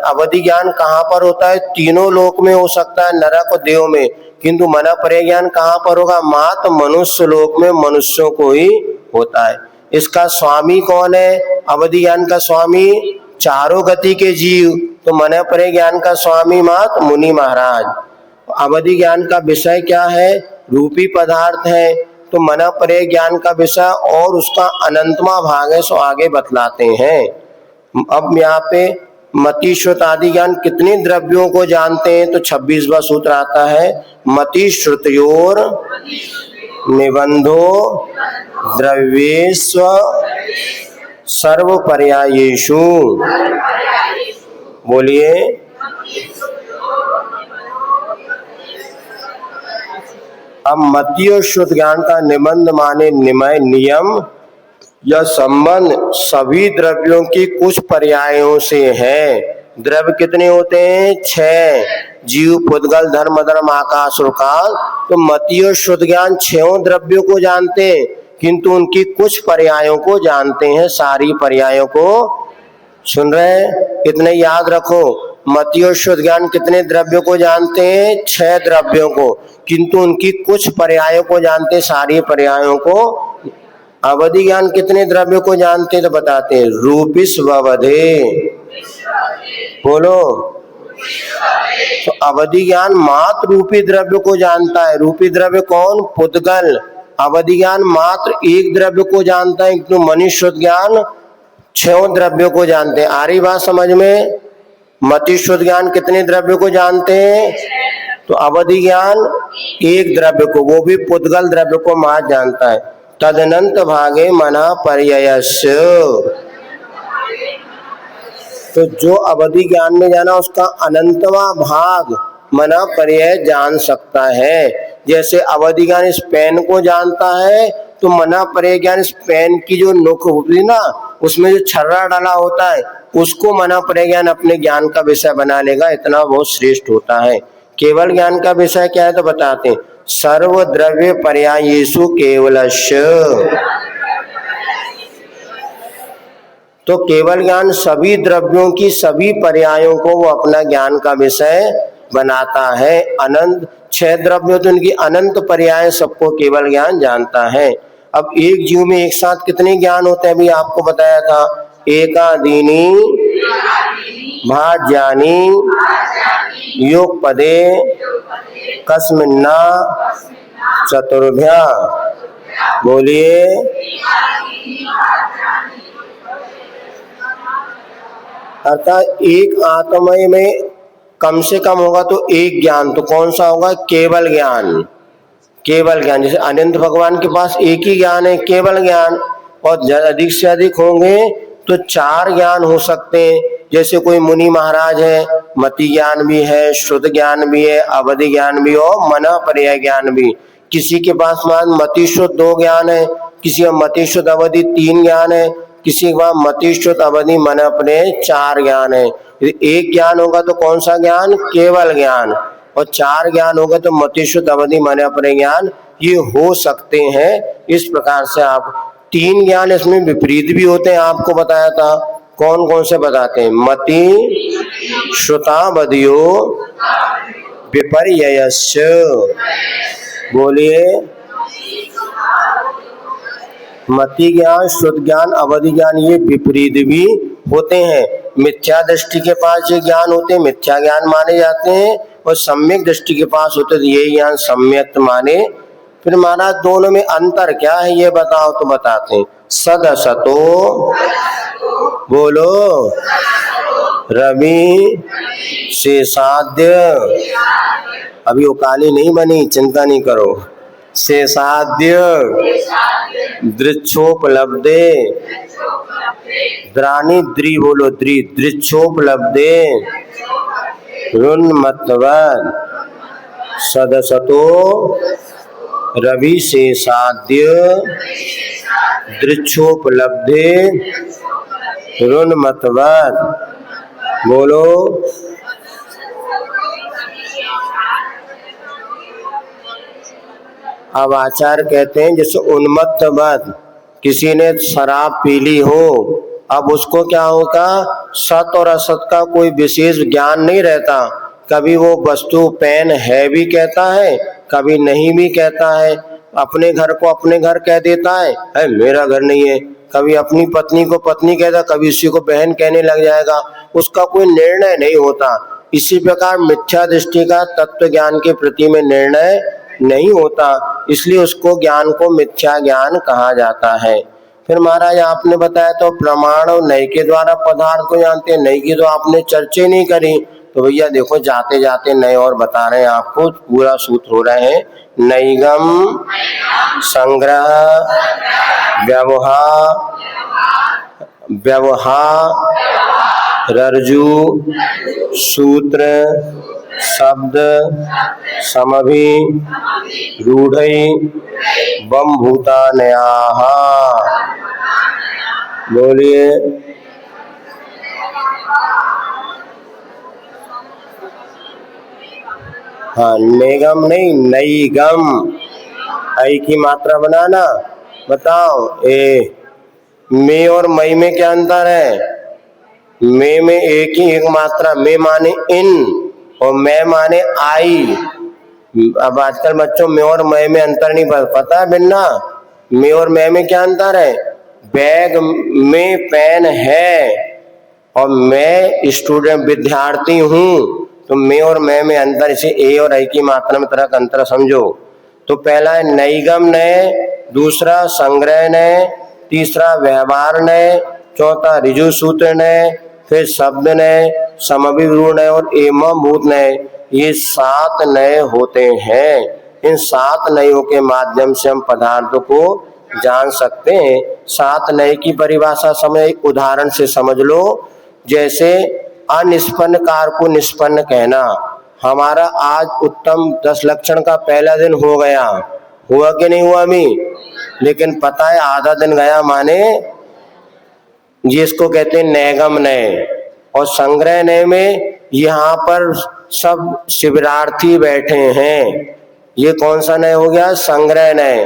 अवधि ज्ञान कहाँ पर होता है? तीनों लोक में हो सकता है, नरक और देव में, किंतु मना प्रय ज्ञान कहाँ पर होगा? मात्र मनुष्य लोक में मनुष्यों को ही होता है। इसका स्वामी कौन है? अवधि ज्ञान का स्वामी चारों गति के जीव, तो मना प्रय ज्ञान का स्वामी मात्र मुनि महाराज। अवधि ज्ञान का विषय क्या है? रूपी पदार्थ है। तो मना प्रय ज्ञान का विषय और उसका अनंतमा भाग है, सो आगे बतलाते हैं। अब यहाँ पे मति श्रुत आदि ज्ञान कितने द्रव्यों को जानते हैं? तो 26वां सूत्र आता है, मति श्रुतयोर निबंधो द्रव्येष्व सर्व पर्यायेषु। बोलिए। अब मति और शुद्ध ज्ञान का निबंध माने निमय, नियम या संबंध सभी द्रव्यों की कुछ पर्यायों से है। द्रव्य कितने होते हैं? 6, जीव, पुद्गल, धर्म, अधर्म, आकाश और काल। तो मति और शुद्ध ज्ञान 6 द्रव्यों को जानते हैं, किंतु उनकी कुछ पर्यायों को जानते हैं, सारी पर्यायों को। सुन रहे? इतने याद रखो। मति और शुद्ध ज्ञान कितने द्रव्यों को जानते हैं? 6 द्रव्यों को, किंतु उनकी कुछ पर्यायों को जानते हैं, सारी पर्यायों को। अवधि ज्ञान कितने द्रव्यों को जानते हैं? तो बताते हैं, रूपिष्ववधे। बोलो। तो अवधि ज्ञान मात्र रूपी द्रव्य को जानता है। रूपी द्रव्य कौन? पुद्गल। अवधि ज्ञान मात्र एक द्रव्य को जानता है, किंतु मनि शुद्ध ज्ञान 6 द्रव्यों को जानते हैं। आ रही बात समझ में? मति शुद्ध ज्ञान कितने द्रव्य को जानते हैं? तो अवधि ज्ञान एक द्रव्य को, वो भी पुद्गल द्रव्य को मात्र जानता है। तदनंत भागे मना पर्ययस्य। तो जो अवधि ज्ञान में जाना उसका अनंतवा भाग मना पर्याय जान सकता है। जैसे अवधि ज्ञान इस पेन को जानता है, तो मना पर्याय ज्ञान इस पेन की जो नोक होती है ना, उसमें जो छर्रा डाला होता है, उसको मना पर्याय ज्ञान अपने ज्ञान का विषय बना लेगा। इतना बहुत श्रेष्ठ होता है। केवल ज्ञान का विषय क्या है? तो बताते हैं, सर्व द्रव्य पर्यायेषु केवलस्य। तो केवल ज्ञान सभी द्रव्यों की सभी पर्यायों को वो अपना ज्ञान का विषय बनाता है। अनंत 6 द्रव्य, तो उनकी अनंत पर्याय सबको केवल ज्ञान जानता है। अब एक जीव में एक साथ कितने ज्ञान होते हैं? अभी आपको बताया था, एकादीनी भाज्यानि युगपदे कस्मिन्ना चतुर्भ्या। बोलिए। अर्थात एक आत्मय में कम से कम होगा तो एक ज्ञान, तो कौन सा होगा? केवल ज्ञान। केवल ज्ञान, जैसे अनंत भगवान के पास एक ही ज्ञान है, केवल ज्ञान, और अधिक से अधिक होंगे तो 4 ज्ञान हो सकते हैं। जैसे कोई मुनि महाराज है, मति ज्ञान भी है, शुद्ध ज्ञान भी है, अवधि ज्ञान भी और मना पर्याय ज्ञान भी। किसी के पास मान मति शुद्ध 2 ज्ञान है, किसी का मति शुद्ध अवधि 3 ज्ञान है, किसी के पास मति शुद्ध अवधि मन अपने 4 ज्ञान है। एक ज्ञान होगा तो कौन सा ज्ञान? केवल ज्ञान। और 4 ज्ञान होगा तो मति शुद्ध अवधि मन अपने ज्ञान, ये हो सकते हैं। इस प्रकार से आप 3 ज्ञान इसमें विपरीत भी होते हैं, आपको बताया था। कौन कौन से बताते हैं? मति श्रुतावधियो विपर्ययस्य। बोलिए। मति ज्ञान, शुद्ध ज्ञान, अवधि ज्ञान ये विपरीत भी होते हैं। मिथ्या दृष्टि के पास ये ज्ञान होते हैं, मिथ्या ज्ञान माने जाते हैं, और सम्यक दृष्टि के पास होते हैं, ये ज्ञान सम्यक माने। फिर महाराज दोनों में अंतर क्या है ये बताओ, तो बताते हैं। सद असतो, बोलो, रवि शेषाद्य। अभी वो काली नहीं बनी, चिंता नहीं करो। शेषाद्य दृक्षोपलब्धे, द्राणी द्रि बोलो, द्रि दृक्षोपलब्धे रुन्मत्वद। सदसतो रवि शेषाद्य दृक्षोपलब्धे रुन्मत्वद। बोलो। अब आचार्य कहते हैं जैसे उन्मत्तवद, किसी ने शराब पी ली हो, अब उसको क्या होगा? सत और असत का कोई विशेष ज्ञान नहीं रहता। कभी वो वस्तु पेन है भी कहता है, कभी नहीं भी कहता है। अपने घर को अपने घर कह देता है मेरा घर नहीं है। कभी अपनी पत्नी को पत्नी कहता, कभी उसी को बहन कहने लग जाएगा। उसका कोई निर्णय नहीं होता। इसी प्रकार मिथ्या दृष्टि का तत्व ज्ञान के प्रति में निर्णय नहीं होता, इसलिए उसको ज्ञान को मिथ्या ज्ञान कहा जाता है। फिर महाराज आपने बताया तो प्रमाण और नय के द्वारा पदार्थ को जानते हैं, नय की तो आपने चर्चा नहीं करी। तो भैया देखो जाते जाते नए और बता रहे हैं आपको, पूरा सूत्र हो रहे हैं। नैगम संग्रह व्यवहार रज्जु सूत्र शब्द समभि रूढ़ै बम भूतानयाः। बोलिए। हाँ, नेगम नहीं, नैगम। ऐ की मात्रा बनाना। बताओ। में और मई में क्या अंतर है? में एक ही एक मात्रा, में माने इन और मैं माने आई। अब आजकल बच्चों में और मैं में अंतर नहीं पता है बिन्ना? में और मैं में क्या अंतर है? बैग में पेन है और मैं स्टूडेंट विद्यार्थी हूँ, तो मैं और मैं में अंतर। इसे ए और आई की मात्रा में तरह का अंतर समझो। तो पहला है नैगम नय, दूसरा संग्रह नय, तीसरा व्यवहार नय, चौथा ऋजु सूत्र नय, फिर शब्द नय, समभिरूढ़ नय और एवं भूत नय। ये 7 नय होते हैं। इन 7 नयों के माध्यम से हम पदार्थों को जान सकते हैं। 7 नय की परिभाषा समय उदाहरण से समझ लो। जैसे अनिष्पन्न कार को निष्पन्न कहना। हमारा आज उत्तम 10 लक्षण का पहला दिन हो गया, हुआ कि नहीं हुआ अभी? लेकिन पता है आधा दिन गया माने जिसको कहते हैं नैगम नय। और संग्रह नय में यहाँ पर सब शिविरार्थी बैठे हैं, ये कौन सा नय हो गया? संग्रह नय।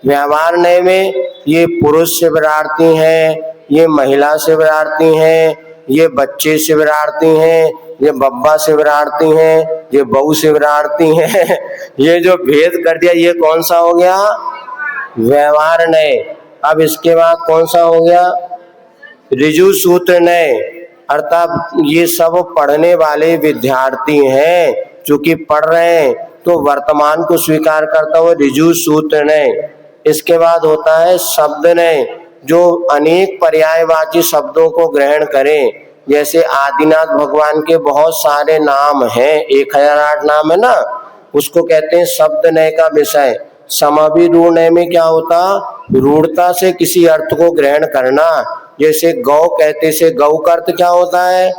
व्यवहार नय में ये पुरुष शिविरार्थी हैं, ये महिला शिविरार्थी हैं, ये बच्चे शिविरार्थी हैं, ये बब्बा शिविरार्थी हैं, ये बहु शिविरार्थी हैं। ये जो भेद कर दिया ये कौन सा हो गया? व्यवहार नय। अब इसके बाद कौन सा हो गया? ऋजु सूत्र नय। अर्थात ये सब पढ़ने वाले विद्यार्थी हैं, चूंकि पढ़ रहे हैं तो वर्तमान को स्वीकार करता हुआ ऋजु सूत्र ने। इसके बाद होता है शब्द ने, जो अनेक पर्यायवाची शब्दों को ग्रहण करें। जैसे आदिनाथ भगवान के बहुत सारे नाम हैं, 1008 नाम है ना, उसको कहते हैं शब्द नय का विषय। समाभिरूढ़ में क्या होता, रूढ़ता से किसी अर्थ को ग्रहण करना। जैसे गौ कहते से गौ का अर्थ क्या होता है,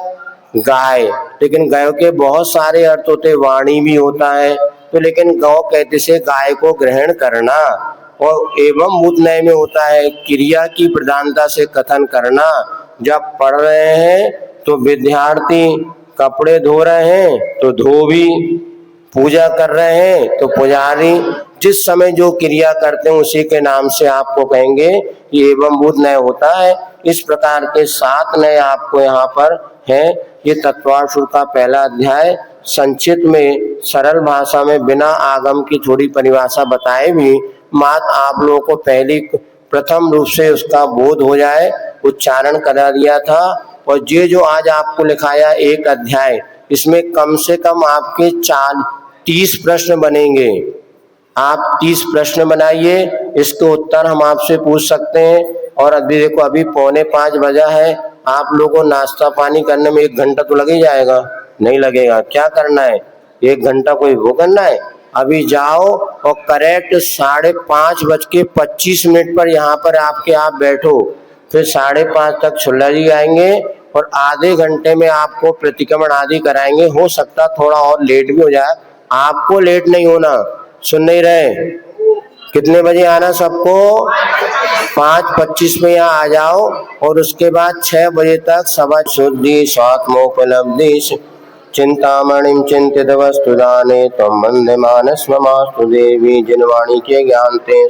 गाय, लेकिन गाय के बहुत सारे अर्थ होते, वाणी भी होता है, तो लेकिन गौ कहते से गाय को ग्रहण करना। और एवं मूत नय में होता है क्रिया की प्रधानता से कथन करना। जब पढ़ रहे हैं तो विद्यार्थी, कपड़े धो रहे हैं तो धोबी, पूजा कर रहे हैं तो पुजारी, जिस समय जो क्रिया करते हैं उसी के नाम से आपको कहेंगे ये एवं मूत नय होता है। इस प्रकार के 7 नय आपको यहाँ पर है। ये तत्वार्थ का पहला अध्याय संक्षिप्त में सरल भाषा में बिना आगम की थोड़ी परिभाषा बताए भी मात्र आप लोगों को पहली प्रथम रूप से उसका बोध हो जाए, उच्चारण करा दिया था। और ये जो आज आपको लिखाया एक अध्याय, इसमें कम से कम आपके 30 प्रश्न बनेंगे। आप 30 प्रश्न बनाइए, इसके उत्तर हम आपसे पूछ सकते हैं। और अभी देखो अभी 4:45 बजा है, आप लोगों को नाश्ता पानी करने में 1 घंटा तो लग ही जाएगा, नहीं लगेगा? क्या करना है, 1 घंटा कोई वो करना है? अभी जाओ और करेक्ट 5:25 पर यहाँ पर आप बैठो, फिर 5:30 तक छुल्ला जी आएंगे और आधे घंटे में आपको प्रतिक्रमण आदि कराएंगे। हो सकता थोड़ा और लेट भी हो जाए, आपको लेट नहीं होना। सुन नहीं रहे? कितने बजे आना सबको? 5:25 में यहाँ आ जाओ और उसके बाद 6 बजे तक सभा शुद्धि स्वात्मोपलब्धि चिंतामणिं चिंतित वस्तुदाने त्वं वन्दे मानस ममास्तु देवी। जिनवाणी के ज्ञान ते